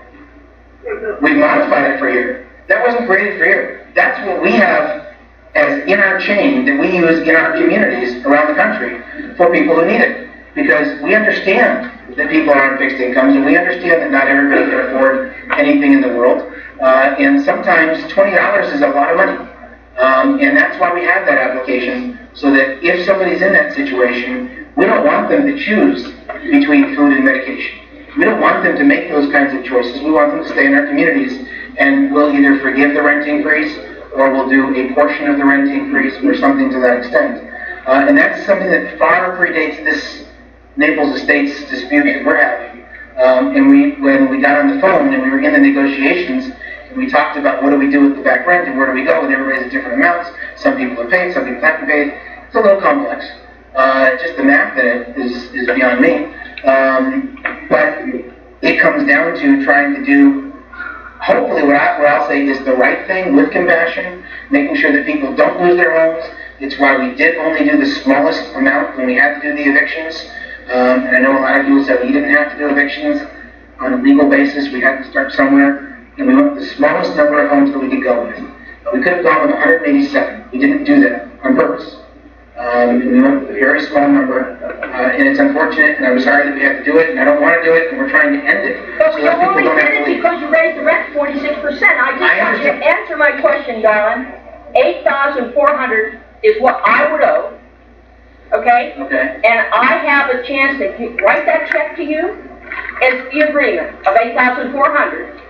We've modified it for you. That wasn't created for you. That's what we have as in our chain that we use in our communities around the country for people who need it. Because we understand that people are on fixed incomes, and we understand that not everybody can afford anything in the world. And sometimes $20 is a lot of money. And that's why we have that application, so that if somebody's in that situation, we don't want them to choose between food and medication. We don't want them to make those kinds of choices. We want them to stay in our communities, and we'll either forgive the rent increase, or we'll do a portion of the rent increase, or something to that extent. And that's something that far predates this Naples Estates dispute that we're having. And when we got on the phone and we were in the negotiations, we talked about what do we do with the back rent and where do we go, and everybody's at different amounts. Some people have paid, some people haven't paid. It's a little complex. Just the math in it is beyond me. But it comes down to trying to do, hopefully what I'll say is the right thing with compassion, making sure that people don't lose their homes, It's why we did only do the smallest amount when we had to do the evictions. And I know a lot of people said we didn't have to do evictions on a legal basis. We had to start somewhere. And we went with the smallest number of homes that we could go with. We could have gone with 187. We didn't do that on purpose. We went with a very small number. And it's unfortunate, and I'm sorry that we have to do it, and I don't want to do it, and we're trying to end it. But you only did it because you raised the rent 46%. I just want you to answer my question, darling. $8,400 is what I would owe. Okay? Okay. And I have a chance to write that check to you. It's the agreement of $8,400.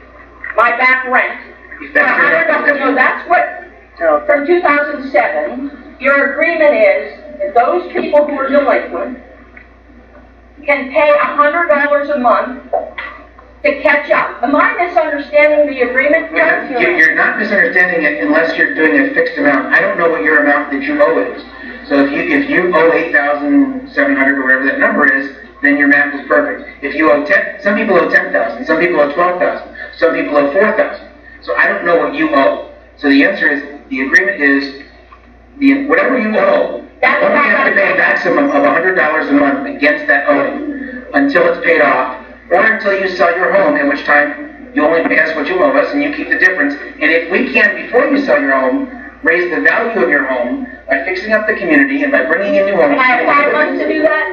My back rent. $100. No, that's what, from 2007, your agreement is that those people who are delinquent can pay $100 a month to catch up. Am I misunderstanding the agreement? You're not misunderstanding it unless you're doing a fixed amount. I don't know what your amount that you owe is. So if you owe $8,700 or whatever that number is, then your math is perfect. If you owe some people owe $10,000, some people owe $12,000, some people owe $4,000. So I don't know what you owe. So the answer is, the agreement is, whatever you owe, you only have to pay a maximum of $100 a month against that owing until it's paid off, or until you sell your home, at which time you only pay us what you owe us and you keep the difference. And if we can, before you sell your home, raise the value of your home by fixing up the community and by bringing in new homes. Can I have 5 months to do that?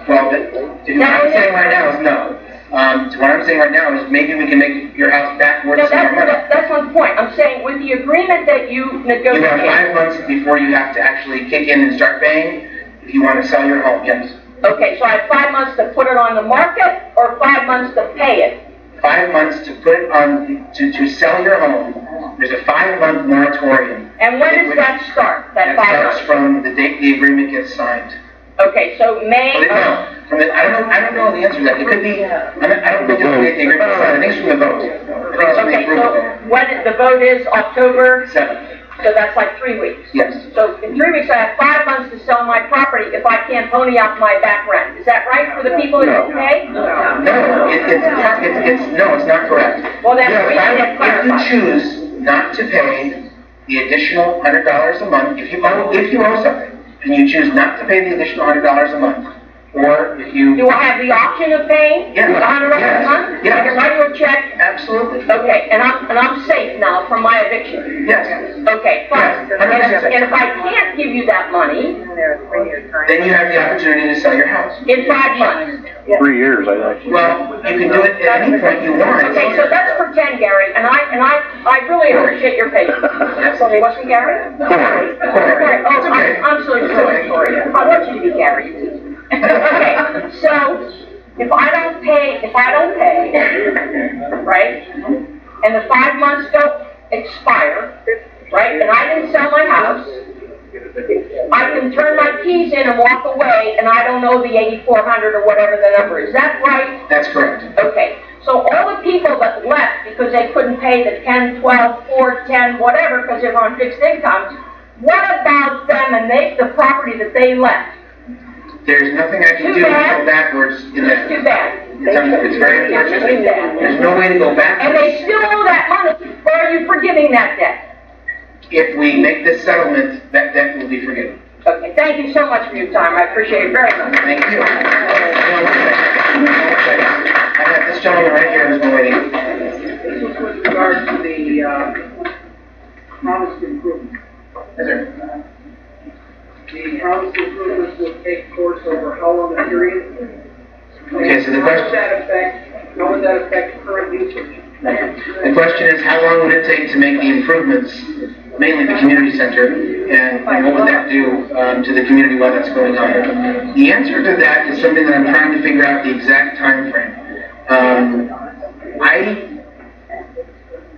Well, what I'm saying right now is no. What I'm saying right now is maybe we can make your house back worth some more money. That's one point. I'm saying with the agreement that you negotiated. You have 5 months before you have to actually kick in and start paying if you want to sell your home, yes. Okay, so I have 5 months to put it on the market or 5 months to pay it? 5 months to put it on, to sell your home. There's a 5-month moratorium. And when does that start, that 5 months? That starts from the date the agreement gets signed. Okay, so May. I don't know the answer to that. It could be, I don't think it's the date the agreement gets signed. I think it's from the vote. Okay, so when the vote is October 7th. So that's like 3 weeks. Yes. So in 3 weeks, I have 5 months to sell my property if I can't pony up my back rent. Is that right for the people that don't pay? No, it's not correct. Well, that's the reason it's If clarified. you choose not to pay the additional $100 a month, if you owe something, and you choose not to pay the additional $100 a month, or if you... Do I have the option of paying Yes. $100 a month? Yes. I can write you a check? Absolutely. Okay, and I'm safe now from my eviction? Yes. Okay, fine. Yes, 100%. And if I can't give you that money... Then you have the opportunity to sell your house. In 5 months? 3 years, I think. Well, you can do it at any point you want. Okay, so let's pretend, Gary, and I really appreciate your patience. Wasn't Gary? Corey. Corey. Oh, I'm so sorry, Corey. I want you to be Gary. Okay, so if I don't pay, right, and the 5 months don't expire, right, and I didn't sell my house, I can turn my keys in and walk away, and I don't know the $8,400 or whatever the number is. Is that right? That's correct. Okay. So all the people that left because they couldn't pay the 10, 12, 4, 10, whatever, because they're on fixed incomes, what about them and the property that they left? There's nothing I can do to go backwards in that. Too bad. It's very unfortunate. There's no way to go backwards. And they still owe that money, or are you forgiving that debt? If we make this settlement, that debt will be forgiven. Okay, thank you so much for your time. I appreciate it very much. Thank you. I have this gentleman right here who's been waiting. This is with regard to the promised improvement. Yes, sir. The promised improvements will take course over how long a period? Okay, so the question... How would that affect current usage? The question is, how long would it take to make the improvements, mainly the community center, and what would that do to the community while that's going on? The answer to that is something that I'm trying to figure out the exact time frame. I,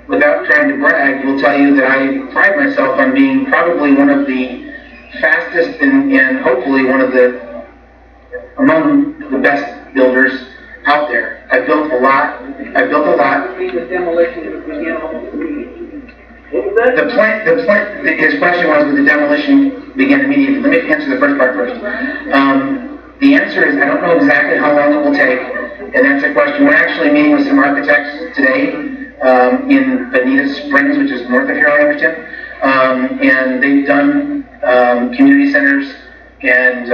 without trying to brag, will tell you that I pride myself on being probably one of the fastest and hopefully one of the, among the best builders out there. I've built a lot. The demolition would begin almost immediately. His question was, would the demolition begin immediately? Let me answer the first part first. The answer is, I don't know exactly how long it will take, and that's a question. We're actually meeting with some architects today in Bonita Springs, which is north of here, I understand. And they've done community centers and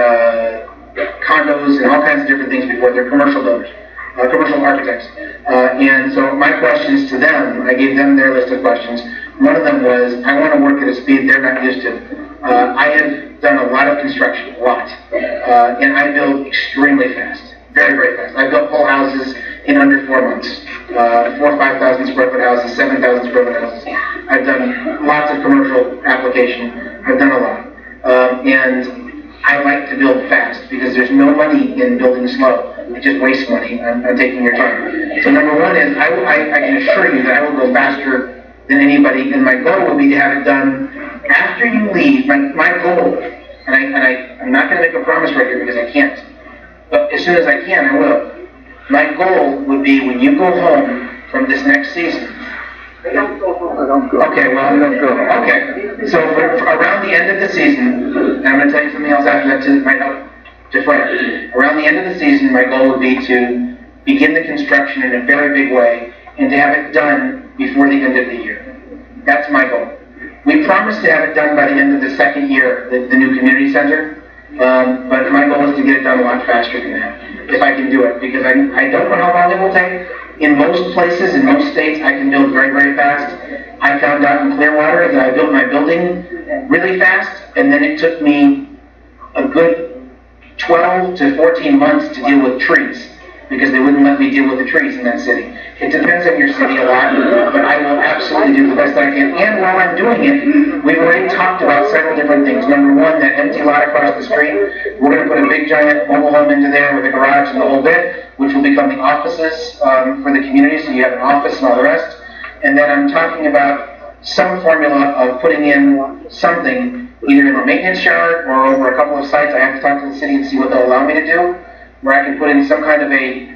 condos and all kinds of different things before. They're commercial builders, commercial architects. And so my questions to them, I gave them their list of questions. One of them was, I want to work at a speed they're not used to. I have done a lot of construction, a lot. And I build extremely fast, very, very fast. I built whole houses in under 4 months. 4,000 or 5,000 square foot houses, 7,000 square foot houses. I've done lots of commercial application. I've done a lot. And I like to build fast because there's no money in building slow. It just wastes money on taking your time. So number one is, I can assure you that I will go faster than anybody, and my goal will be to have it done after you leave. My goal, and I'm not going to make a promise right here because I can't, but as soon as I can, I will. My goal would be when you go home from this next season. I don't go. Okay, well, I don't go. Okay, so around the end of the season, and I'm going to tell you something else after that too that might help deflate. Around the end of the season, my goal would be to begin the construction in a very big way and to have it done before the end of the year. That's my goal. We promised to have it done by the end of the second year, the new community center, but my goal is to get it done a lot faster than that, if I can do it, because I don't know how long it will take. In most places, in most states, I can build very, very fast. I found out in Clearwater that I built my building really fast, and then it took me a good 12 to 14 months to deal with trees, because they wouldn't let me deal with the trees in that city. It depends on your city a lot, but I will absolutely do the best I can. And while I'm doing it, we've already talked about several different things. Number one, that empty lot across the street, we're going to put a big giant mobile home into there with a garage and the whole bit, which will become the offices for the community, so you have an office and all the rest. And then I'm talking about some formula of putting in something, either in a maintenance yard or over a couple of sites. I have to talk to the city and see what they'll allow me to do, where I can put in some kind of a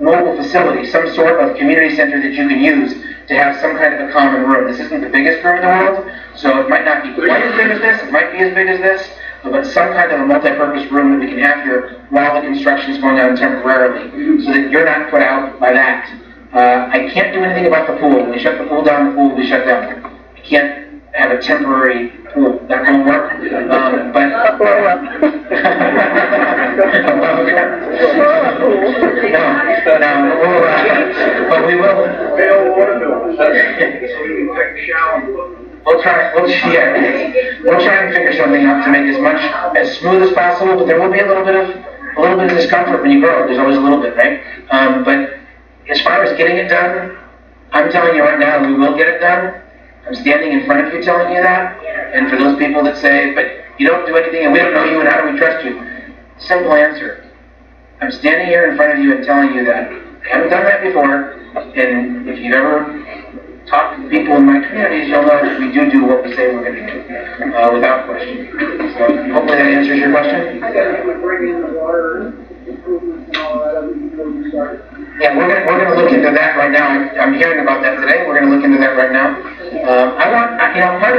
mobile facility, some sort of community center that you can use to have some kind of a common room. This isn't the biggest room in the world, so it might not be quite as big as this, it might be as big as this, but some kind of a multi-purpose room that we can have here while the construction is going on temporarily, so that you're not put out by that. I can't do anything about the pool. When we shut the pool down, the pool will be shut down. I can't have a temporary pool. That won't work. But we will. We'll try and figure something out to make as smooth as possible. But there will be a little bit of discomfort when you grow. There's always a little bit, right? But as far as getting it done, I'm telling you right now, we will get it done. I'm standing in front of you telling you that. And for those people that say, but you don't do anything and we don't know you and how do we trust you? Simple answer. I'm standing here in front of you and telling you that I haven't done that before. And if you've ever talked to people in my communities, you'll know that we do what we say we're going to do, without question. So hopefully that answers your question. I guess you would bring in the water improvements and all that other before you start. Yeah, we're gonna look into that right now. I'm hearing about that today. We're gonna look into that right now.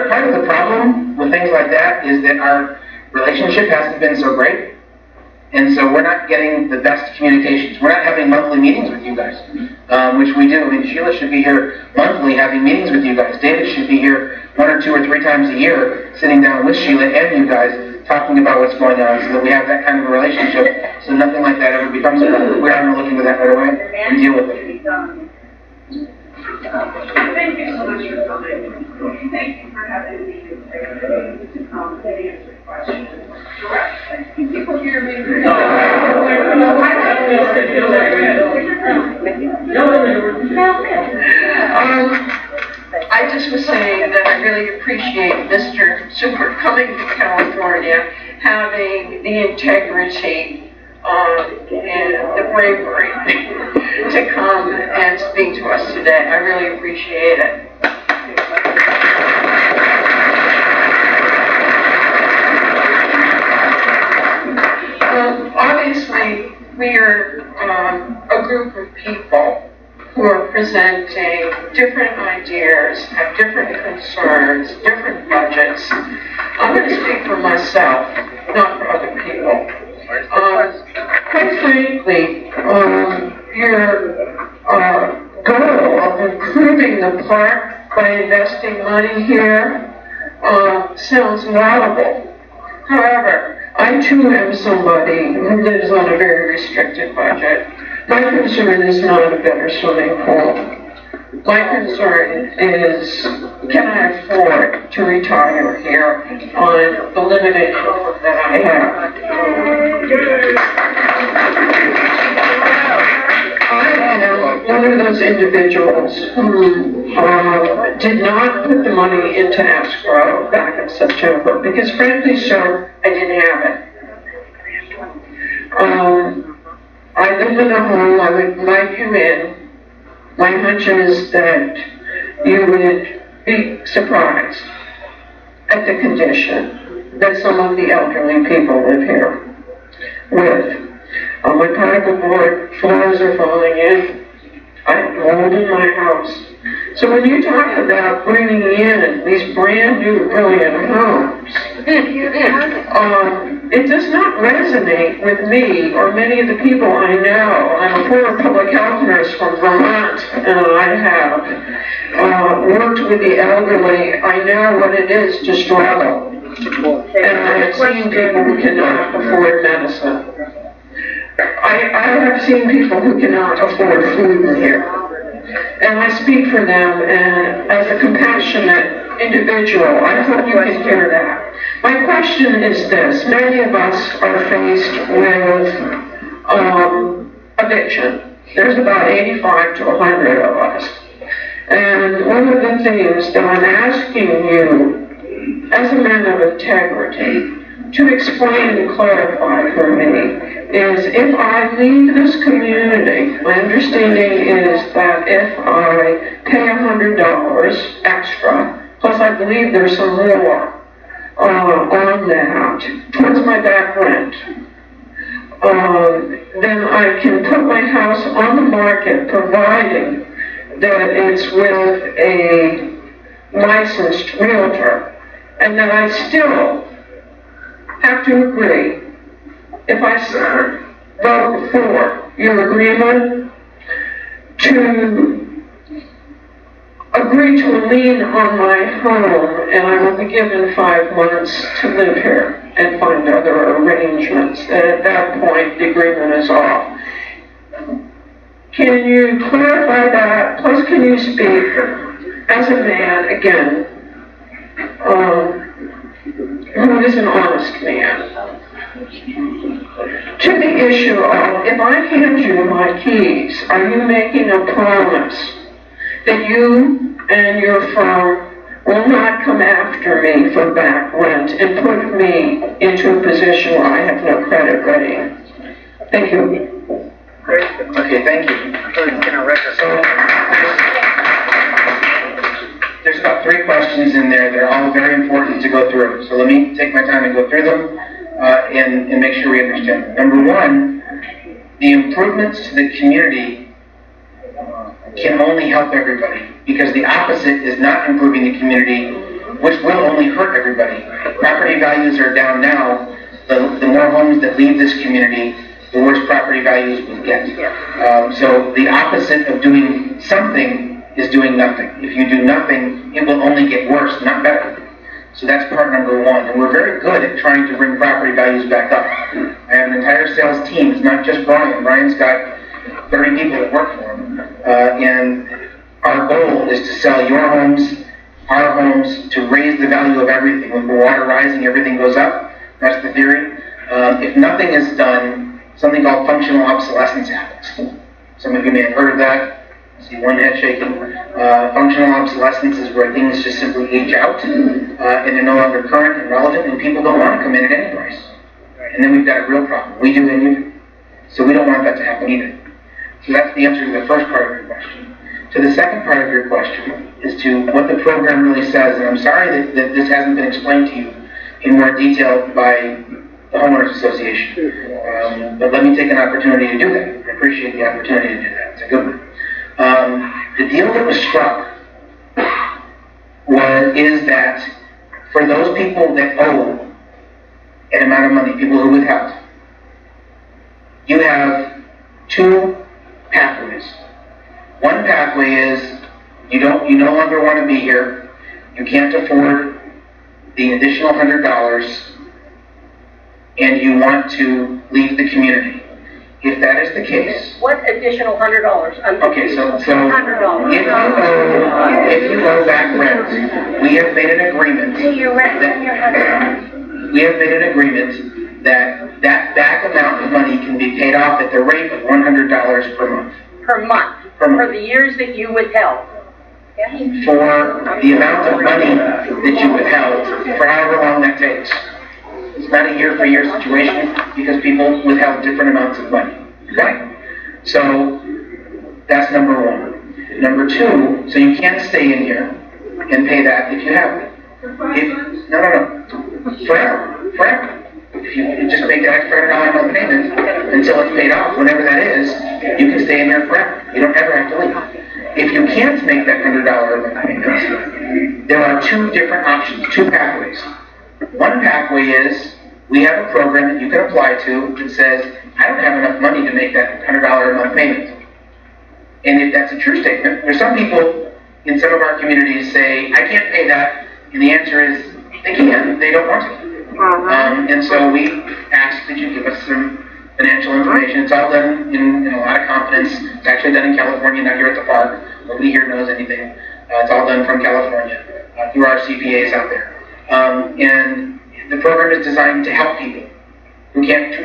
Part of the problem with things like that is that our relationship hasn't been so great, and so we're not getting the best communications. We're not having monthly meetings with you guys, which we do. I mean, Sheila should be here monthly having meetings with you guys. David should be here 1 or 2 or 3 times a year, sitting down with Sheila and you guys, talking about what's going on, so that we have that kind of a relationship, so nothing like that ever becomes a problem. We're going to look into that right away and deal with it. Thank you so much for coming. Thank you for having me to answer questions. Can people hear me? I just was saying that I really appreciate Mr. Super coming to California, having the integrity and the bravery to come and speak to us today. I really appreciate it. Obviously, we are a group of people who are presenting different ideas, have different concerns, different budgets. I'm going to speak for myself, not for other people. Quite frankly, your goal of improving the park by investing money here sounds laudable. However, I too am somebody who lives on a very restricted budget. My concern is not a better swimming pool. My concern is, can I afford to retire here on the limited income that I have? I am one of those individuals who did not put the money into escrow back in September because frankly, sir, I didn't have it. I live in a home, I would invite you in. My hunch is that you would be surprised at the condition that some of the elderly people live here with. My particle board floors are falling in. I have mold in my house. So when you talk about bringing in these brand new brilliant homes, it does not resonate with me or many of the people I know. I'm a former public health nurse from Vermont, and I have worked with the elderly. I know what it is to struggle. And I have seen people who cannot afford medicine. I have seen people who cannot afford food here. And I speak for them, and as a compassionate individual, I hope you can hear that. My question is this: many of us are faced with eviction. There's about 85 to 100 of us. And one of the things that I'm asking you, as a man of integrity, to explain and clarify for me is, if I leave this community, my understanding is that if I pay $100 extra, plus I believe there's some more on that, towards my back rent, then I can put my house on the market, providing that it's with a licensed realtor, and that I still have to agree, if I vote for your agreement, to agree to a lien on my home, and I will be given 5 months to live here and find other arrangements. And at that point, the agreement is off. Can you clarify that? Plus, can you speak as a man, again, who is an honest man, to the issue of, if I hand you my keys, are you making a promise that you and your firm will not come after me for back rent and put me into a position where I have no credit rating? Thank you. Okay, thank you. So, there's about 3 questions in there that are all very important to go through. So let me take my time and go through them and make sure we understand them. Number 1, the improvements to the community can only help everybody, because the opposite is not improving the community, which will only hurt everybody. Property values are down now. The more homes that leave this community, the worse property values will get. So the opposite of doing something is doing nothing. If you do nothing, it will only get worse, not better. So that's part number 1. And we're very good at trying to bring property values back up. I have an entire sales team. It's not just Brian. Brian's got 30 people that work for him. And our goal is to sell your homes, our homes, to raise the value of everything. With the water rising, everything goes up. That's the theory. If nothing is done, something called functional obsolescence happens. Some of you may have heard of that. I see one head shaking. Functional obsolescence is where things just simply age out, and they're no longer current and relevant, and people don't want to come in at any price. And then we've got a real problem. We do and you do. So we don't want that to happen either. So that's the answer to the first part of your question. To the second part of your question, is to what the program really says, and I'm sorry that this hasn't been explained to you in more detail by the Homeowners Association. But let me take an opportunity to do that. I appreciate the opportunity to do that. It's a good one. The deal that was struck is that for those people that owe an amount of money, people who withheld, you have 2 pathways. One pathway is you no longer want to be here, you can't afford the additional $100 and you want to leave the community. If that is the case. What additional $100? Okay, so $100. if you owe back rent, we have made an agreement. We have made an agreement that back amount of money can be paid off at the rate of $100 per month. Per month? Per month. For the years that you withheld? For the amount of money that you withheld, for however long that takes. It's not a year-for-year situation because people withheld different amounts of money. Okay? So that's number one. Number two, so you can't stay in here and pay that if you haven't. No. Forever. If you just make that extra $100 month payment until it's paid off, whenever that is, you can stay in here forever. You don't ever have to leave. If you can't make that $100 month payment, there are two different options, two pathways. One pathway is, we have a program that you can apply to that says, I don't have enough money to make that $100 a month payment. And if that's a true statement, there's some people in some of our communities say, I can't pay that, and the answer is, they can, they don't want to. And so we ask that you give us some financial information. It's all done in a lot of confidence. It's actually done in California, not here at the park. Nobody here knows anything. It's all done from California, through our CPAs out there. And the program is designed to help people who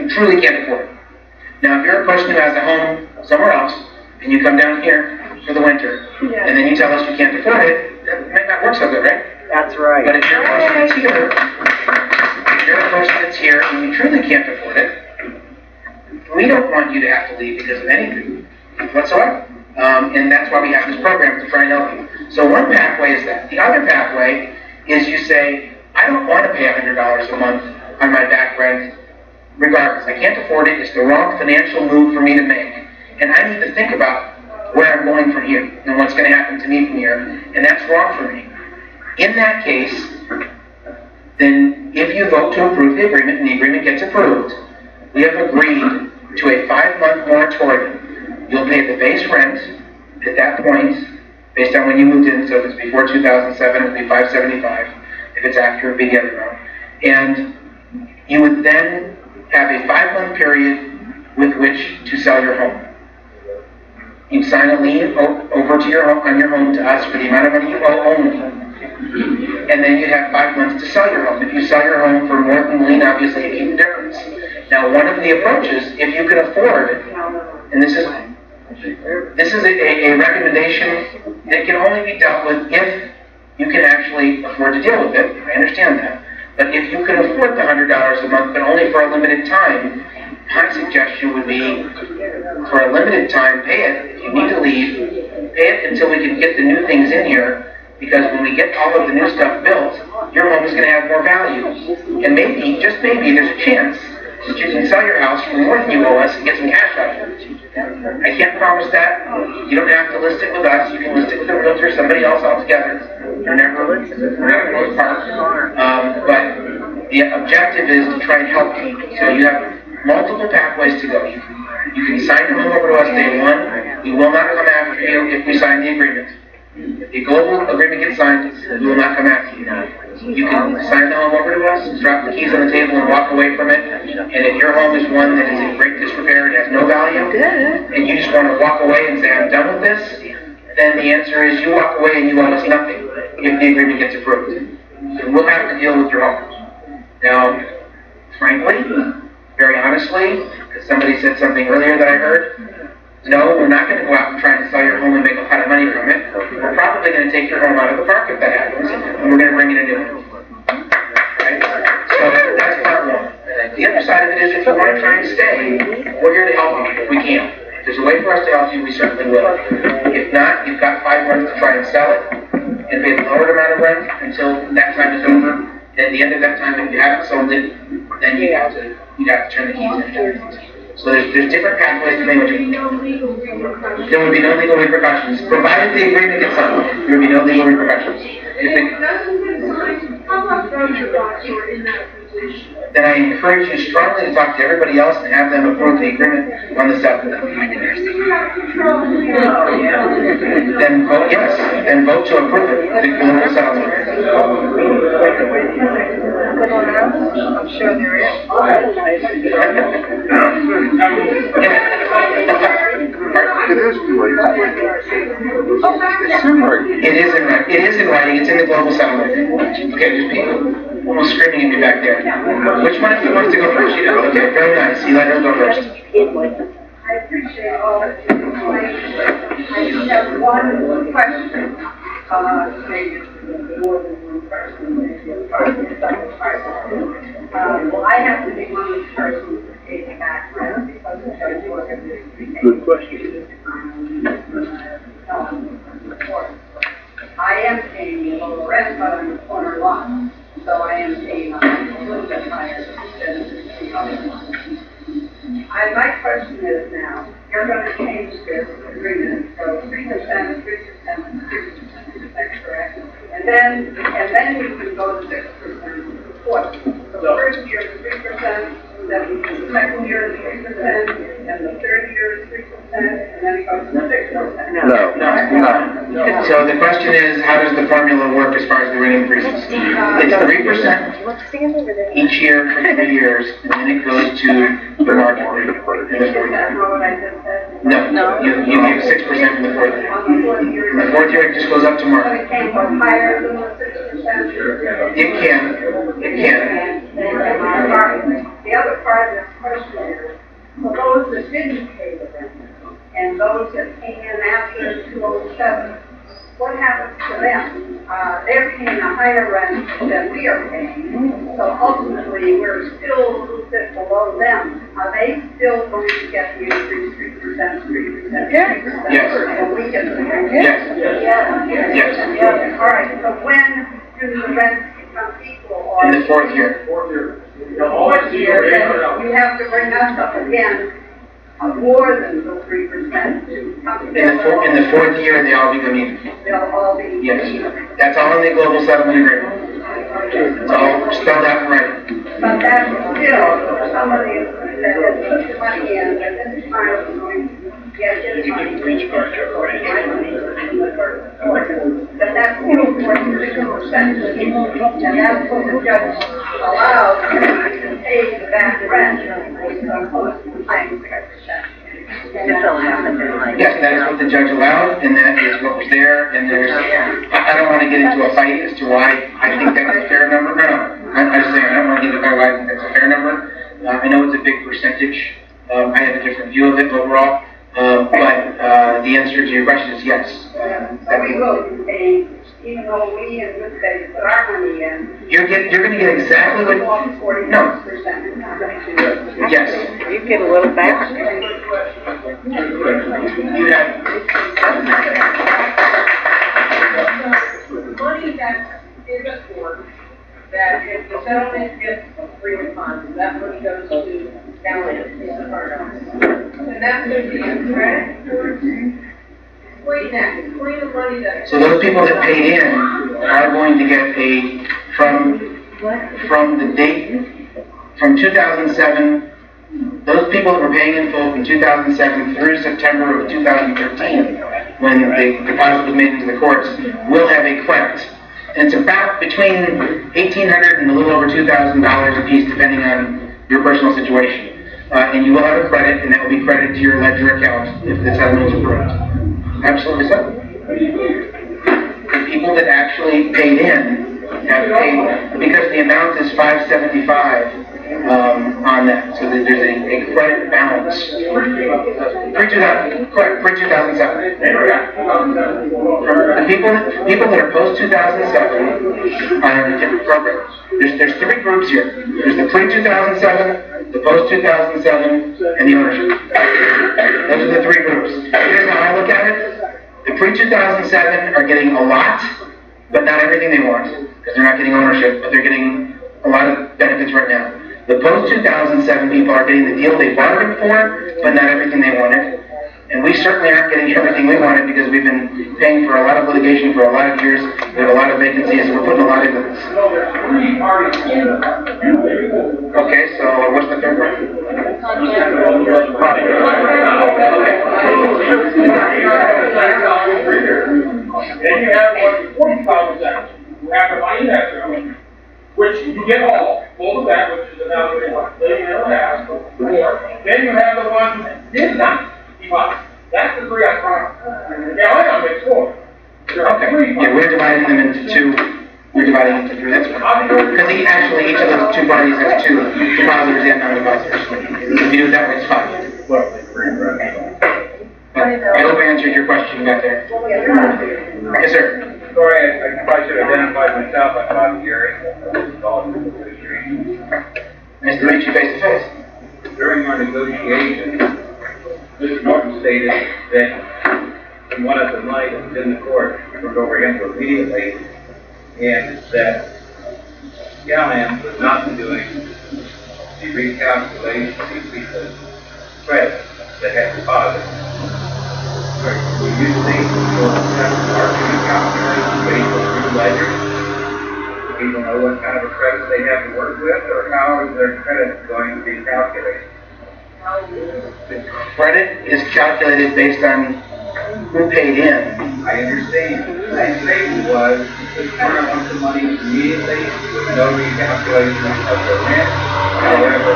truly can't afford it. Now, if you're a person who has a home somewhere else, and you come down here for the winter, and then you tell us you can't afford it, that might not work so good, right? That's right. But if you're a person that's here, and you truly can't afford it, we don't want you to have to leave because of anything whatsoever. And that's why we have this program to try and help you. So one pathway is that. The other pathway is you say, I don't want to pay $100 a month on my back rent regardless. I can't afford it. It's the wrong financial move for me to make. And I need to think about where I'm going from here and what's going to happen to me from here. And that's wrong for me. In that case, then if you vote to approve the agreement and the agreement gets approved, we have agreed to a 5-month moratorium. You'll pay the base rent at that point, based on when you moved in. So if it's before 2007, it'll be $575. If it's after, it'll be the other amount. And you would then have a 5-month period with which to sell your home. You sign a lien over to your home, on your home to us for the amount of money you owe only. And then you have 5 months to sell your home. If you sell your home for more than the lien, obviously you keep the difference. Now, one of the approaches, if you can afford it, and this is a recommendation that can only be dealt with if you can actually afford to deal with it. I understand that. But if you can afford the $100 a month, but only for a limited time, my suggestion would be, for a limited time, pay it. If you need to leave, pay it until we can get the new things in here, because when we get all of the new stuff built, your home is going to have more value. And maybe, just maybe, there's a chance that you can sell your house for more than you owe us and get some cash out of it. I can't promise that. You don't have to list it with us. You can list it with a realtor or somebody else altogether. You're never listed apart. But the objective is to try and help people. So you have multiple pathways to go. You can sign your home over to us day one. We will not come after you if we sign the agreement. If the global agreement gets signed, we will not come after you. You can sign the home over to us, drop the keys on the table and walk away from it. And if your home is one that is in great disrepair and has no value, and you just want to walk away and say, I'm done with this, then the answer is you walk away and you owe us nothing if the agreement gets approved. So we'll have to deal with your home. Now, frankly, very honestly, because somebody said something earlier that I heard, no, we're not going to go out and try to sell your home and make a lot of money from it. We're probably going to take your home out of the park if that happens, and we're going to bring in a new one. Right? So that's part one. The other side of it is if you want to try and stay, we're here to help you if we can. If there's a way for us to help you, we certainly will. If not, you've got 5 months to try and sell it and pay the lower amount of rent until that time is over. At the end of that time, if you haven't sold it, then you'd have to turn the keys in. So there's different pathways to make it. There would be no legal repercussions. Provided the agreement gets signed, there would be no legal repercussions. If it doesn't get signed, how about from you guys who are in that position. Then I encourage you strongly to talk to everybody else and have them approve the agreement on the settlement. You have control of the Then vote yes, then vote to approve it, the global settlement. I'm sure there is. It is too late. It is in writing. It is in writing. It's in the global settlement. Okay, just people almost screaming at me back there. Which one of you wants to go first? You know, okay, very nice. You let her go first. I appreciate all of your information. I just have one question. Maybe it's more than one person. Well, I have to be one of the persons to take it back because the judge ordered this. Good question. I am paying a little rent, but I'm a corner lot, so I am paying a little bit higher than the other one. My question is now, you're going to change this agreement, so 3%, 3%, 3%, is that correct? And then you can go to 6%. What? The first year is 3%, then the second year is 3%, and the third year is 3%, and then it goes to 6%. No. So the question is, how does the formula work as far as the rent increases? It's 3% each year for 3 years, and then it goes to the market rate in the fourth year. No, you give 6% in the fourth year. In the fourth year, it just goes up to market. But it can't go higher than the 6%? It can. The other part of this question is, for those that didn't pay the rent, and those that came in after 2007, what happens to them? They're paying a higher rent than we are paying, so ultimately we're still a little bit below them. Are they still going to get the increase 3%, 3%, 3%? Yes. And we get the Yes. Yes. All right, so when do the rents become equal? Or In the fourth year. the fourth year, then you have to bring us up again more than the 3% to come In the fourth year, they all become even. They'll all be. Yes. That's all in the global settlement agreement. It's all spelled out in writing. But that's still, somebody is going to say, let's put the money in, and this time we're going to get this money. But that's still 43%. And that's what the judge allows to pay the back rent, as opposed to paying 6%. Yes, that is what the judge allowed, and that is what was there, and there's, I don't want to get into a fight as to why I think that's a fair number. No, I'm just saying, I don't want to get into a fight why I think that's a fair number. I know it's a big percentage. I have a different view of it overall, but the answer to your question is yes. So we will be paying, even though we in this case put our money in. You're going to get exactly what. No. Yes. You get a little back. You have. The money that's in the court, that if the settlement gets agreed upon, that money goes to balance in the part of it. And that's going to be a credit for explain that. Explain the money that. So those people that paid in are going to get paid from the date, from 2007, those people that were paying in full from 2007 through September of 2013, when the deposit was made into the courts, will have a credit. And it's about between $1,800 and a little over $2,000 a piece, depending on your personal situation. And you will have a credit, and that will be credited to your ledger account if the settlement is approved. Absolutely so. The people that actually paid in have paid, because the amount is $575 on that, so that there's a credit balance. Pre-2007. The people that are post-2007 are in different programs. There's three groups here. There's the pre-2007, the post-2007, and the ownership. Those are the three groups. Here's how I look at it. The pre-2007 are getting a lot, but not everything they want, because they're not getting ownership, but they're getting a lot of benefits right now. The post-2007 people are getting the deal they bargained for, but not everything they wanted. And we certainly aren't getting everything we wanted because we've been paying for a lot of litigation for a lot of years. We have a lot of vacancies, and we're putting a lot into this. Okay, so what's the third one? Then you have what 45%. You have the money extra, which you get all of that, which is about $1.5 million. Then you have the ones who did not keep up. That's the three I promised. Now I gotta make four. Okay, yeah, we're dividing them into two. We're dividing into three, that's fine. Because each of those two parties has two, depositors and non-depositors. If you do it that way, it's fine. I hope I answered your question back there. Yes, sir. Sorry, I probably should have identified myself. I'm Bob Gary. Nice to meet you face to face. During our negotiations, Mr. Norton stated that he wanted the money that was in the court turned over him immediately, and that Callahan was not doing the recalculation of these people's credit that had deposits. We usually will have marketing calculations based on through ledgers. People know what kind of a credit they have to work with, or how is their credit going to be calculated? The credit is calculated based on who paid in. I understand. My statement was the current wants the money immediately with no recalculation of the rent. However,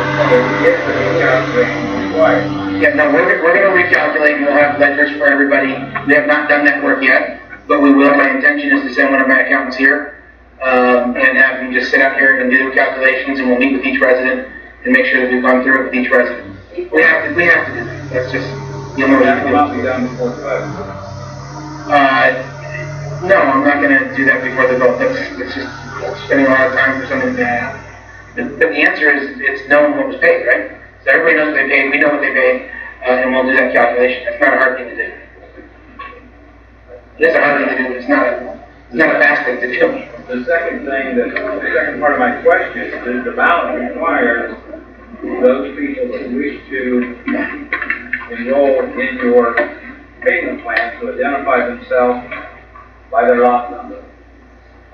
if the recalculation is required. Yeah, no, we're going to recalculate and we'll have ledgers for everybody. We have not done that work yet, but we will. My intention is to send one of my accountants here and have them just sit out here and do the calculations, and we'll meet with each resident and make sure that we've gone through it with each resident. We have to do that. That's just, you know, that will not be done before the vote. No, I'm not going to do that before the vote. That's just spending a lot of time for something to happen. But the answer is it's known what was paid, right? So everybody knows what they paid, we know what they paid, and we'll do that calculation. That's not a hard thing to do. It is a hard thing to do, but it's not a fast thing to do. The second part of my question is the ballot requires those people that wish to enroll in your payment plan to identify themselves by their lot number.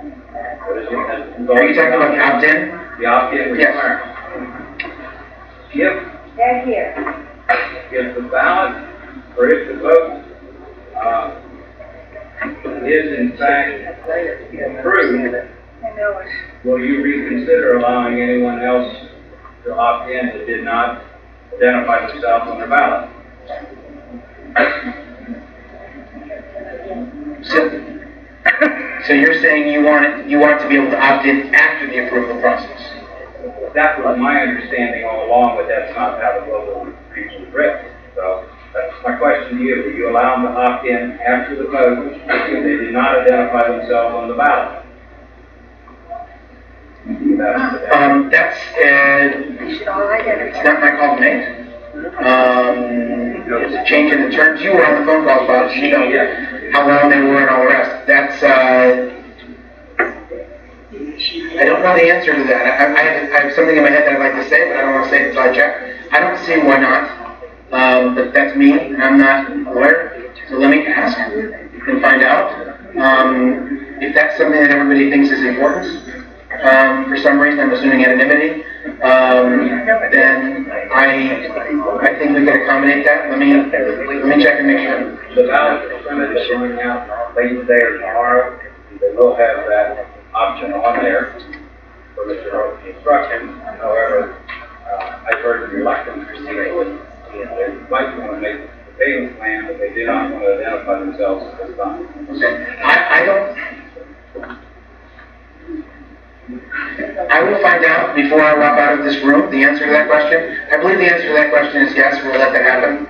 Are you talking about the opt-in? The opt-in requirement. Yes. If the ballot, or if the vote is in fact approved, will you reconsider allowing anyone else to opt in that did not identify themselves on their ballot? So you're saying you want to be able to opt in after the approval process? That was my understanding all along, but that's not how the global agreement was written. So that's my question to you. Will you allow them to opt in after the vote if they did not identify themselves on the ballot? It's not my call to make. It's a change in the terms. You were on the phone call, Bob, so you know how long they were and all the rest. That's, I don't know the answer to that. I have something in my head that I'd like to say, but I don't want to say it until I check. I don't see why not, but that's me, and I'm not a lawyer, so let me ask and find out. If that's something that everybody thinks is important, for some reason, I'm assuming anonymity, then I think we can accommodate that. Let me check and make sure. The ballot percentage is going out late today or tomorrow. They will have that option on there for Mr. Oak's instruction. However, I've heard reluctance to proceed. They might want to make the payment plan, but they do not want to identify themselves at this time. I will find out before I walk out of this room the answer to that question. I believe the answer to that question is yes, we'll let that happen.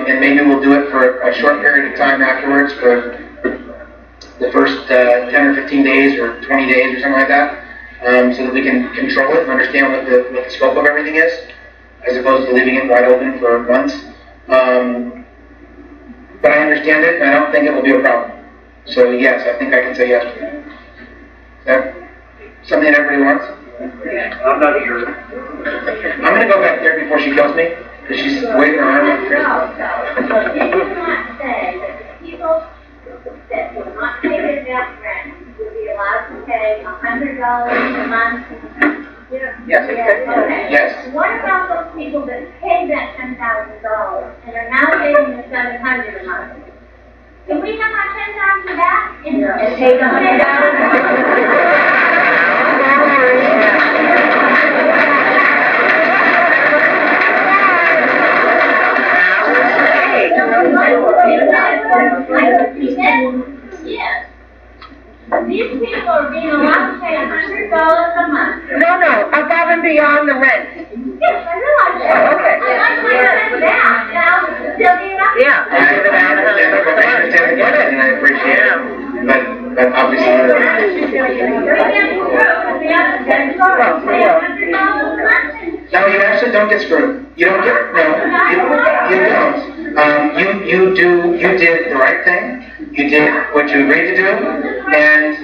And maybe we'll do it for a short period of time afterwards for the first 10 or 15 days or 20 days or something like that, so that we can control it and understand what the scope of everything is, as opposed to leaving it wide open for months. But I understand it, and I don't think it will be a problem. So yes, I think I can say yes to that. Is that something that everybody wants? I'm not sure. I'm going to go back there before she kills me, Because she's waving her arm up No, here. no. Did you not say that the people that will not pay their debt rent will be allowed to pay $100 a month? Yes. Okay. Yes. What about those people that paid that $10,000 and are now paying the $700 a month? Can we have our $10,000 back and pay the $100? Yes. These people are being allowed to pay $100 a month. No, above and beyond the rent. Yes, I realize that. Oh, okay. I'd like my rent back, and I'll still be enough. Yeah. I understand the question, and I appreciate it, but obviously. No, you actually don't get screwed. You don't get, no, you don't. You did the right thing. You did what you agreed to do, and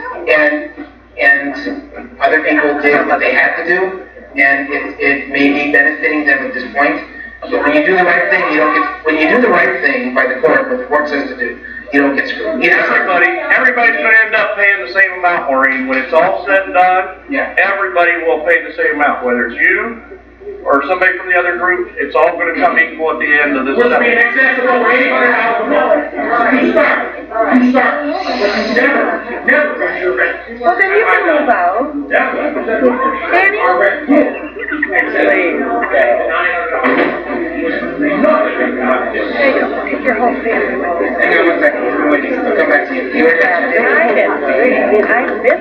other people did what they had to do, and it may be benefiting them at this point. But when you do the right thing, you don't get, when you do the right thing by the court, what the court says to do, you don't get screwed. Everybody's gonna end up paying the same amount, Maureen. When it's all said and done, Yeah. everybody will pay the same amount, whether it's you or somebody from the other group, it's all gonna come equal at the end of this. Which would be an acceptable rate for a house. You start. But you never got your rent. Well, then you can move out. Yeah. Danny? Our rent. There you go. Get your whole family. Hang on 1 second, we're waiting. I'll come back to you. You were I've been ready.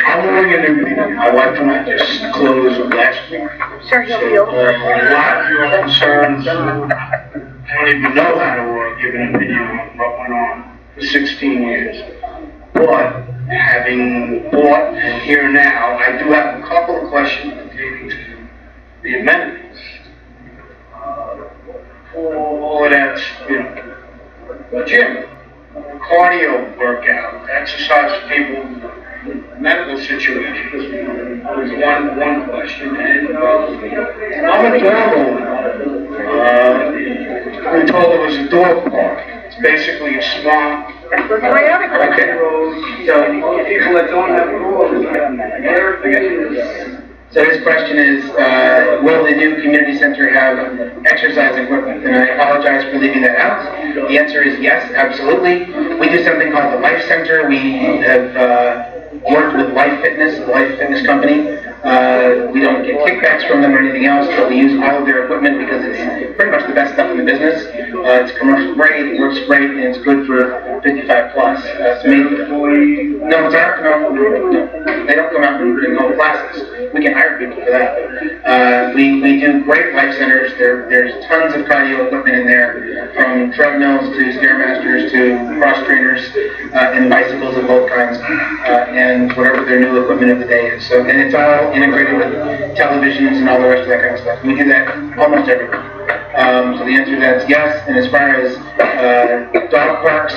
I'm only gonna be, my wife and I just closed last week. Sure, he'll So, be over. a lot of your concerns, I don't even know how to give an opinion on what went on for 16 years. But, having bought and here now, I do have a couple of questions pertaining to the amendments. All that's, gym, cardio workout, exercise for people, medical situations was one question. And I'm a dog owner. We told it was a dog park. It's basically a swamp. My other question. Okay. So People that don't have rules, So his question is, will the new community center have exercise equipment? And I apologize for leaving that out. The answer is yes, absolutely. We do something called the Life Center. We have worked with Life Fitness, the Life Fitness company. We don't get kickbacks from them or anything else, but we use all of their equipment because it's pretty much the best stuff in the business. It's commercial grade, it works great, and it's good for 55 plus. It's made no, it's our, no, they don't come out and go classes. We can hire people for that. We do great life centers. There's tons of cardio equipment in there, from treadmills to stairmasters to cross trainers and bicycles of both kinds, and whatever their new equipment of the day is. So, and it's all integrated with televisions and all the rest of that kind of stuff. We do that almost everywhere. So the answer to that is yes. And as far as dog parks,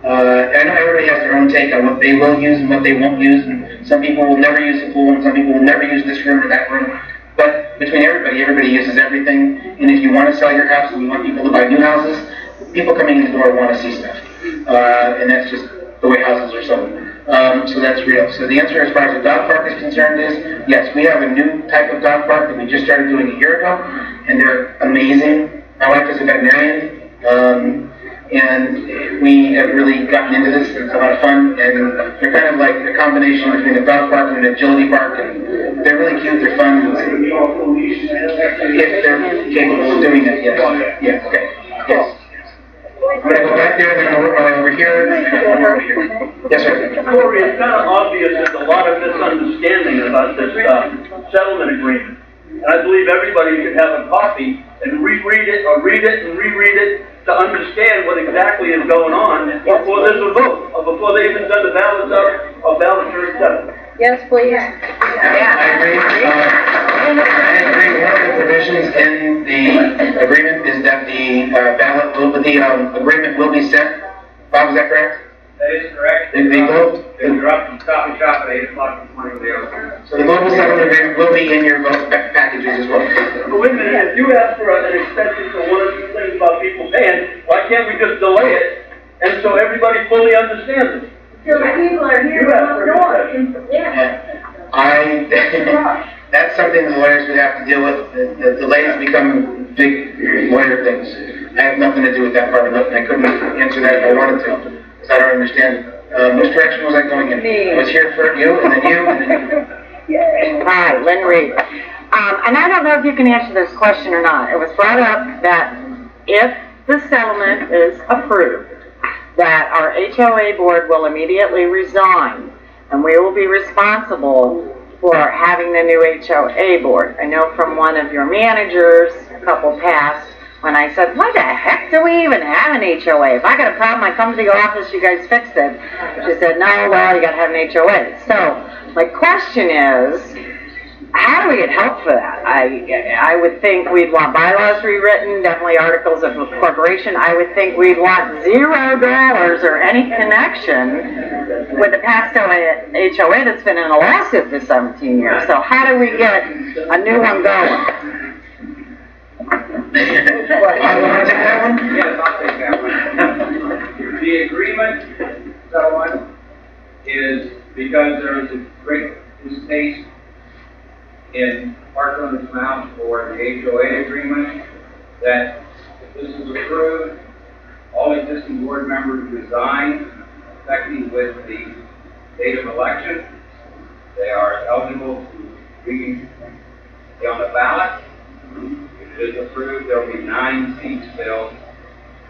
I know everybody has their own take on what they will use and what they won't use, and some people will never use the pool, and some people will never use this room or that room. But between everybody uses everything. And if you want to sell your house and you want people to buy new houses, people coming in the door want to see stuff. And that's just the way houses are sold. So that's real. So the answer as far as the dog park is concerned is, yes, we have a new type of dog park that we just started doing a year ago, and they're amazing. My wife is a veterinarian, and we have really gotten into this. It's a lot of fun, and they're kind of like a combination between a dog park and an agility park, and they're really cute, they're fun. If they're capable of doing that, yes. Yeah, okay. Yes. I'm going to go back there, then over here, and over here. Yes, sir. Corey, it's kind of obvious there's a lot of misunderstanding about this settlement agreement. And I believe everybody should have a copy and reread it, or read it and reread it to understand what exactly is going on before there's a vote, or before they even send the ballots up, or ballots are accepted. Yes, please. Yeah, I agree. I agree. One of the provisions in the agreement is that the ballot will, the agreement will be sent. Bob, is that correct? That is correct. They both, They're up from Stop and Shop at 8 o'clock this morning with the other. so the global settlement agreement will be in your vote packages as well. But wait a minute, if you ask for an extension for one or two things about people paying, why can't we just delay it? And so everybody fully understands it. So the people are here up north. Yeah. That's something the lawyers would have to deal with. The delays become big lawyer things. I have nothing to do with that part of it, and I couldn't answer that if I wanted to, because I don't understand. Which direction was I going in? I was here for you, and then you, and then you. Hi, Lynn Reed. And I don't know if you can answer this question or not. It was brought up that if the settlement is approved, that our HOA board will immediately resign, and we will be responsible for having the new HOA board. I know from one of your managers, a couple past, when I said, what the heck do we even have an HOA? If I got a problem, I come to the office, you guys fixed it. She said, no, well, you got to have an HOA. So my question is, how do we get help for that? I would think we'd want bylaws rewritten, definitely articles of incorporation. I would think we'd want $0 or any connection with the past HOA that's been in a lawsuit for 17 years. So how do we get a new one going? I want to take that one? Yes, I'll take that one. The agreement settlement is because there is a great distaste in Park Owners Mountain for the HOA agreement, that if this is approved, all existing board members resign, effective with the date of election. They are eligible to be on the ballot. If it is approved, there will be 9 seats filled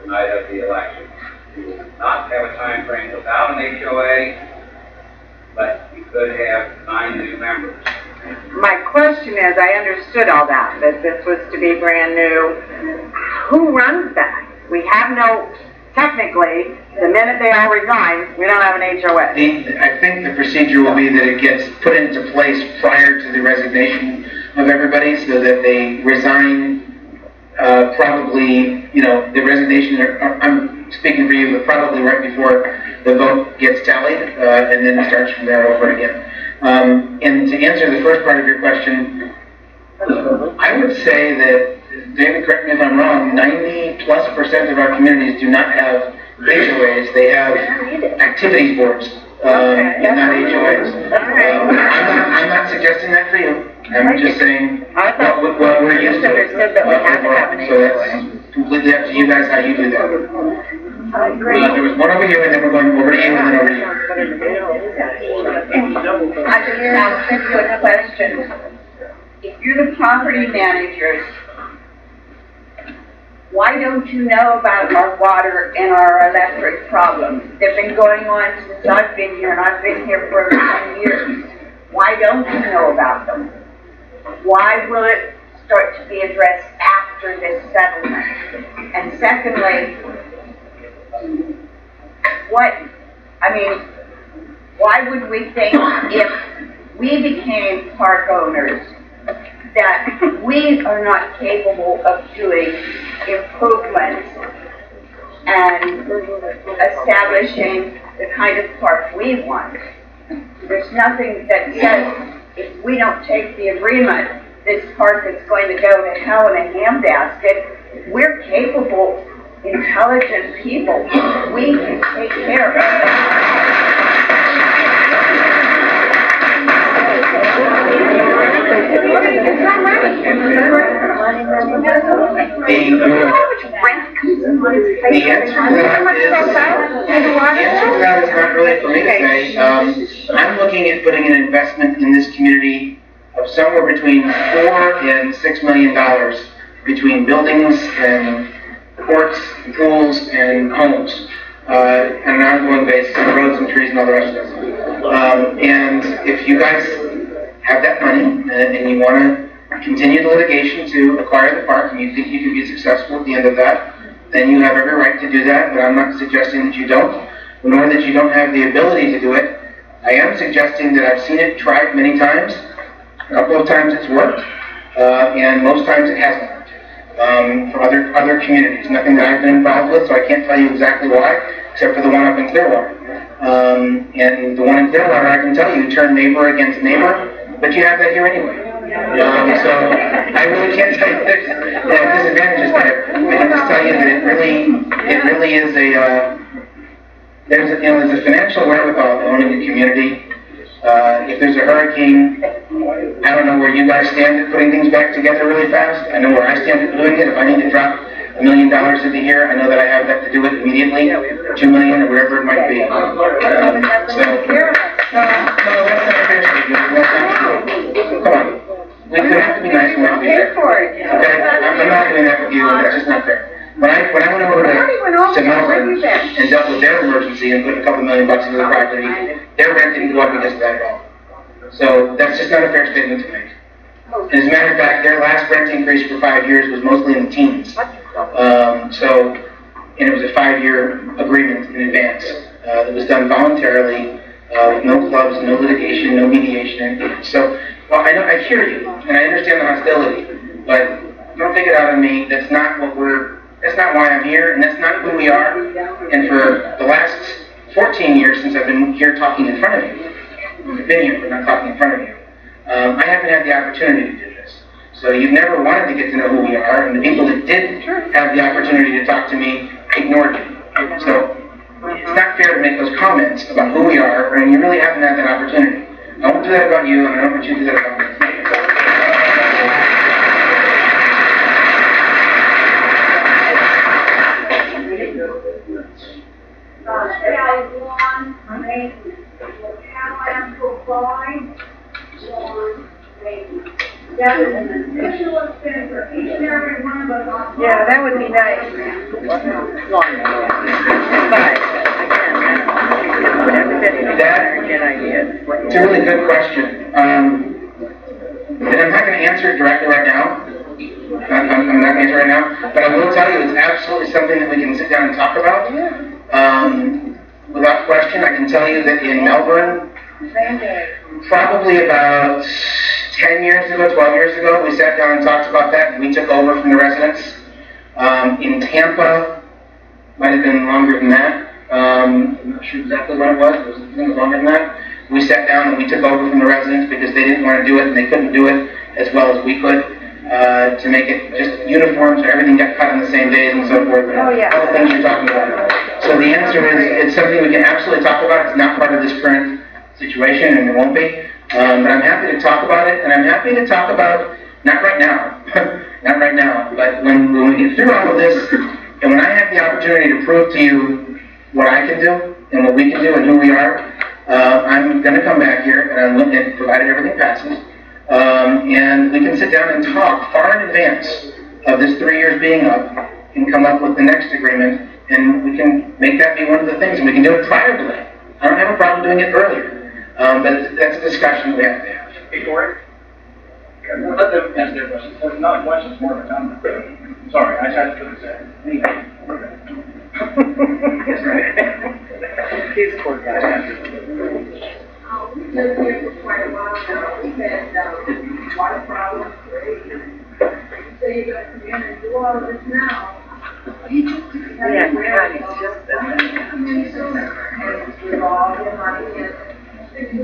the night of the election. We will not have a time frame without an HOA, but we could have 9 new members. My question is, I understood all that this was to be brand new. Who runs that? We have no, technically, the minute they all resign, we don't have an HOA. I think the procedure will be that it gets put into place prior to the resignation of everybody, so that they resign probably, the resignation, I'm speaking for you, but probably right before the vote gets tallied, and then it starts from there over again. And to answer the first part of your question, I would say that, David, correct me if I'm wrong, 90+% of our communities do not have HOAs, they have activities boards, and not HOAs. I'm not suggesting that for you. I'm just saying what we're used to. So that's completely up to you guys how you do that. There was one over here, and then we're going over to you, and then over to you. I just asked a quick question. If you're the property managers, why don't you know about our water and our electric problems? They've been going on since I've been here, and I've been here for 10 years. Why don't you know about them? Why will it start to be addressed after this settlement? And secondly, why would we think if we became park owners that we are not capable of doing improvements and establishing the kind of park we want? There's nothing that says if we don't take the agreement, this park is going to go to hell in a handbasket. We're capable, intelligent people. We can take care of it. The answer to that is not really for me to say. I'm looking at putting an investment in this community of somewhere between $4 and $6 million between buildings and courts, and pools, and homes, on an ongoing basis, and roads and trees and all the rest of it. And if you guys have that money and you want to continue the litigation to acquire the park and you think you can be successful at the end of that, then you have every right to do that, but I'm not suggesting that you don't, nor that you don't have the ability to do it. I am suggesting that I've seen it tried many times. A couple of times it's worked, and most times it hasn't worked. For other communities. Nothing that I've been involved with, so I can't tell you exactly why, except for the one up in Clearwater. And the one in Delaware, I can tell you, turned neighbor against neighbor, but you have that here anyway. So I really can't tell you there's disadvantages there. I can just tell you that it really is there's a financial wherewithal to owning the community. If there's a hurricane, I don't know where you guys stand at putting things back together really fast. I know where I stand at doing it. If I need to drop $1 million into here, I know that I have that to do it immediately, or $2 million, or whatever it might be. No, that's not fair. Come on. We could have to be nice and not be fair. Okay? I'm not doing that with you. That's just not fair. When I went over to Melbourne and dealt with their emergency and put a couple $1 million into the property, their rent didn't go up because of that at all. So that's just not a fair statement to make. And as a matter of fact, their last rent increase for 5 years was mostly in the teens. And it was a 5-year agreement in advance that was done voluntarily, with no clubs, no litigation, no mediation, anything. So, well, I hear you, and I understand the hostility, but don't take it out on me. That's not why I'm here, and that's not who we are. And for the last 14 years since I've been here talking in front of you, I've been here but not talking in front of you, I haven't had the opportunity to do this. So you've never wanted to get to know who we are, and the people that did have the opportunity to talk to me, I ignored you. So it's not fair to make those comments about who we are, and you really haven't had that opportunity. I won't do that about you, and I don't want you to do that about me. That is an additional expense for each and every one of us. Yeah, that would be nice. It's a really good question. And I'm not going to answer it directly right now. I'm not going to answer it right now. But I will tell you it's absolutely something that we can sit down and talk about. Without question, I can tell you that in Melbourne, probably about 10 years ago, 12 years ago, we sat down and talked about that, and we took over from the residents. In Tampa, might have been longer than that. I'm not sure exactly what it was. It was longer than that. We sat down and we took over from the residents because they didn't want to do it, and they couldn't do it as well as we could to make it just uniform so everything got cut on the same days and so forth. All the things you're talking about. So the answer is it's something we can absolutely talk about. It's not part of this current situation, and it won't be. But I'm happy to talk about it, and I'm happy to talk about, not right now, not right now, but when we get through all of this, and when I have the opportunity to prove to you what I can do, and what we can do, and who we are, I'm going to come back here, and I'm looking at, provided everything passes, and we can sit down and talk far in advance of this 3 years being up, and come up with the next agreement, and we can make that be one of the things, and we can do it prior to that. I don't have a problem doing it earlier. But that's a discussion we have to have. Before it? Let them answer their questions. So it's not a question, it's more of a comment. Sorry, I tried to put this in. That's right. He's a poor guy. We lived here for quite a while now. We've had water problems. So you're going to come in and do all of this now. Yeah, God, it's just It's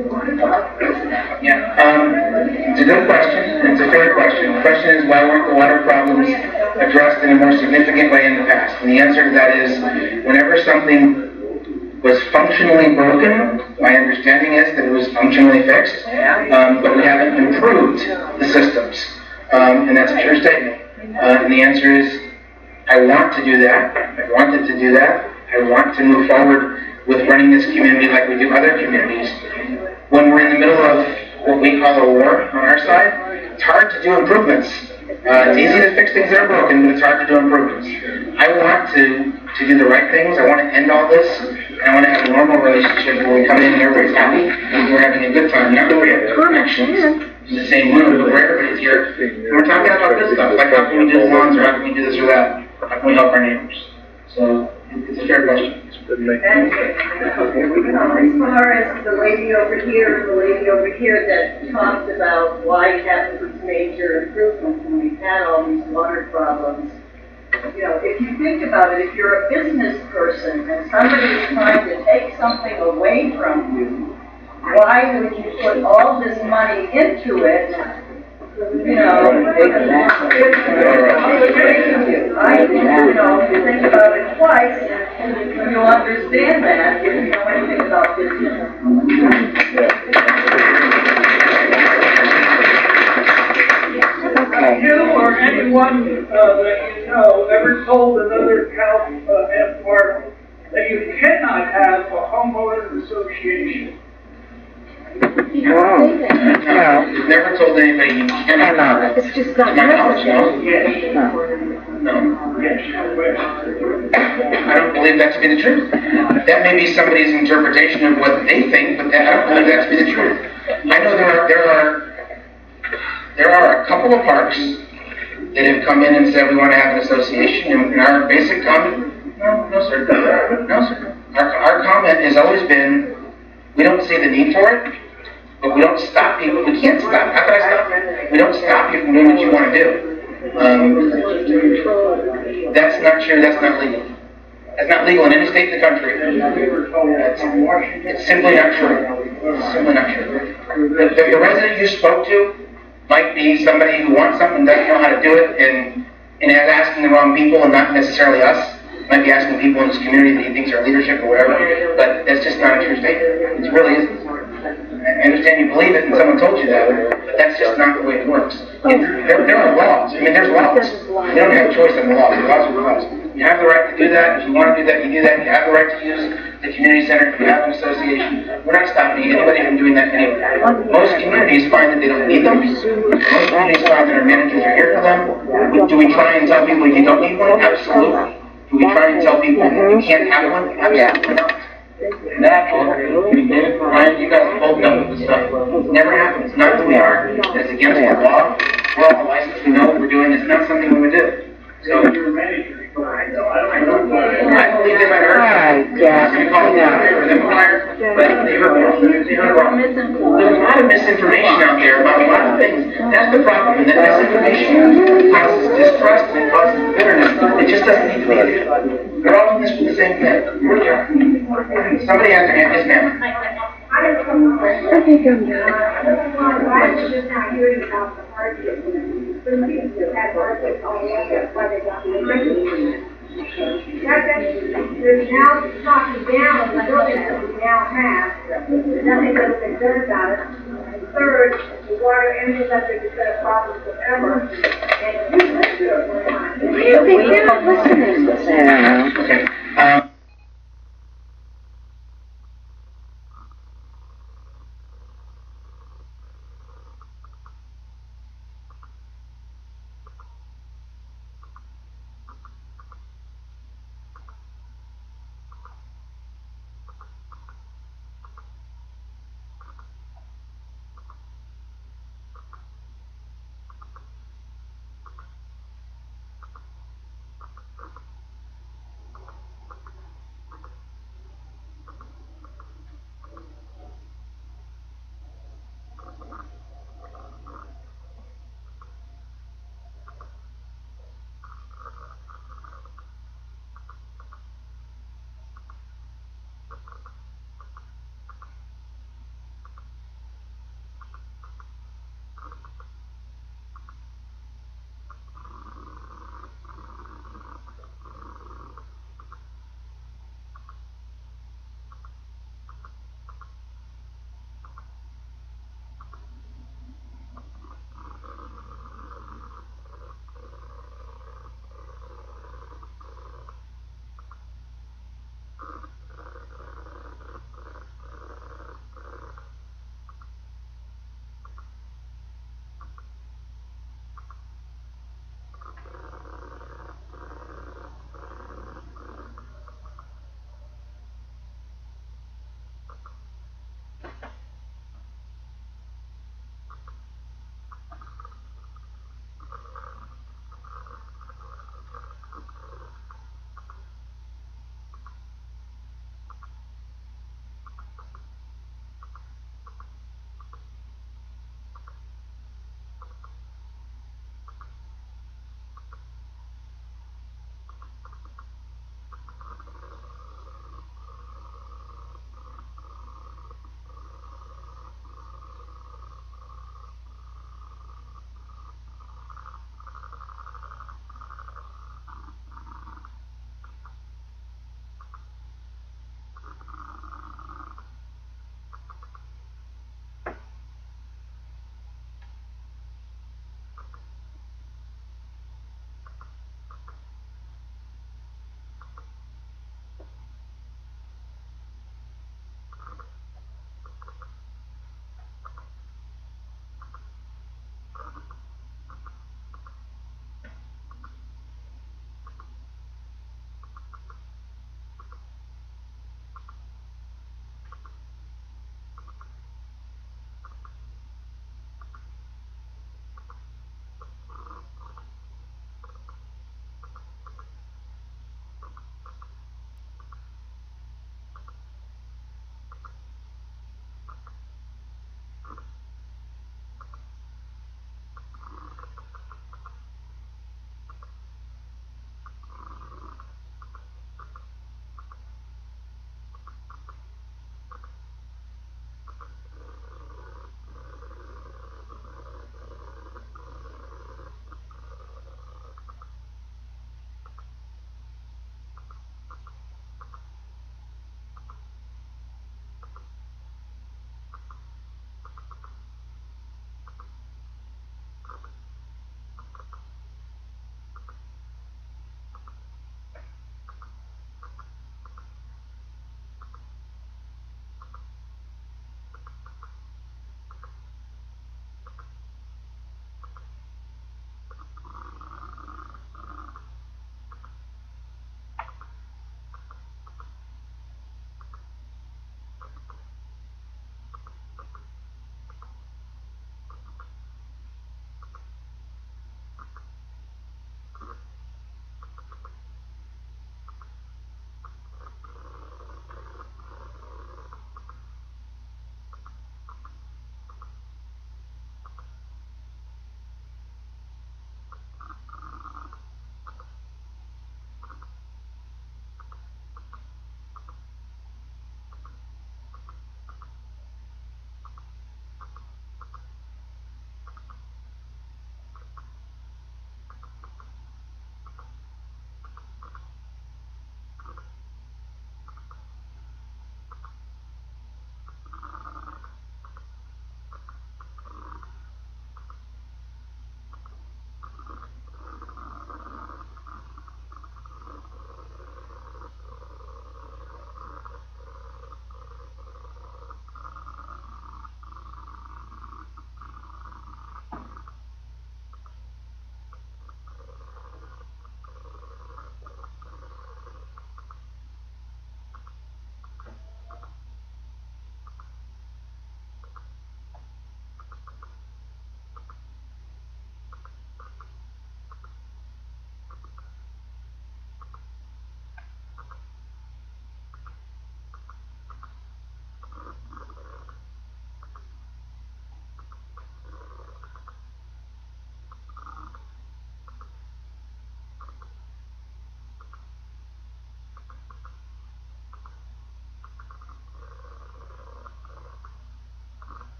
a good question. It's a fair question. The question is, why weren't the water problems addressed in a more significant way in the past? And the answer to that is, whenever something was functionally broken, my understanding is that it was functionally fixed, but we haven't improved the systems. And that's a true statement. And the answer is, I want to do that. I wanted to do that. I want to move forward with running this community like we do other communities. When we're in the middle of what we call a war on our side, it's hard to do improvements. It's easy to fix things that are broken, but it's hard to do improvements. I want to do the right things. I want to end all this, and I want to have a normal relationship where we come in and everybody's happy, and we're having a good time. Not that we have connections in the same room, but where everybody's here, and we're talking about this stuff, like how can we do the lawns, or how can we do this or that, how can we help our neighbors. So, it's a fair question. As far as the lady over here and the lady over here that talked about why you haven't put major improvements when we've had all these water problems, You know, if you think about it, if you're a business person and somebody is trying to take something away from you, why would you put all this money into it? You know, you think about it twice, you'll understand that if you know anything about business. Have you or anyone that you know ever told another Cal F Park that you cannot have a homeowners association? No. Never told anybody you cannot. It's just not My knowledge, no. Yes. No. Yes. I don't believe that to be the truth. That may be somebody's interpretation of what they think, but I don't believe that to be the truth. I know there are a couple of parks that have come in and said we want to have an association, and our basic comment, no sir. No sir. Our comment has always been, we don't see the need for it, but we don't stop people. We can't stop. How can I stop? We don't stop you from doing what you want to do. That's not true. That's not legal. That's not legal in any state in the country. It's simply not true. It's simply not true. The resident you spoke to might be somebody who wants something and doesn't know how to do it, and is asking the wrong people and not necessarily us. Might be asking people in this community that he thinks are leadership or whatever, but that's just not a true statement. It really isn't. I understand you believe it and someone told you that, but that's just not the way it works. There are laws. I mean, there's laws. You don't have a choice on the laws. The laws are laws. You have the right to do that. If you want to do that, you do that. You have the right to use the community center. If you have an association, we're not stopping anybody from doing that anyway. Most communities find that they don't need them. Most communities find that our managers are here for them. Do we try and tell people you don't need one? Absolutely. Do we try and tell people you can't have one? Absolutely not. That, Ryan, you guys both know this stuff. It never happens. It's not who we are. It's against the law. We're all licensed. We know what we're doing. It's not something we would do. So, I believe they might have heard. I'm not going to call them fired, but they heard wrong. There's a lot of misinformation out there about a lot of things. That's the problem. And that misinformation causes distrust and causes bitterness. It just doesn't need to be there. They're all in this for the same thing. Somebody has their hand. Yes, ma'am. I think I'm done. I was just not hearing about the hardships. Some people have hardships all the way up, that's why they got the agreement. They're now talking down on the building that we now have. Nothing has been done about it. And third, the water infrastructure has been a problem forever. And you live here one time. They're not listening.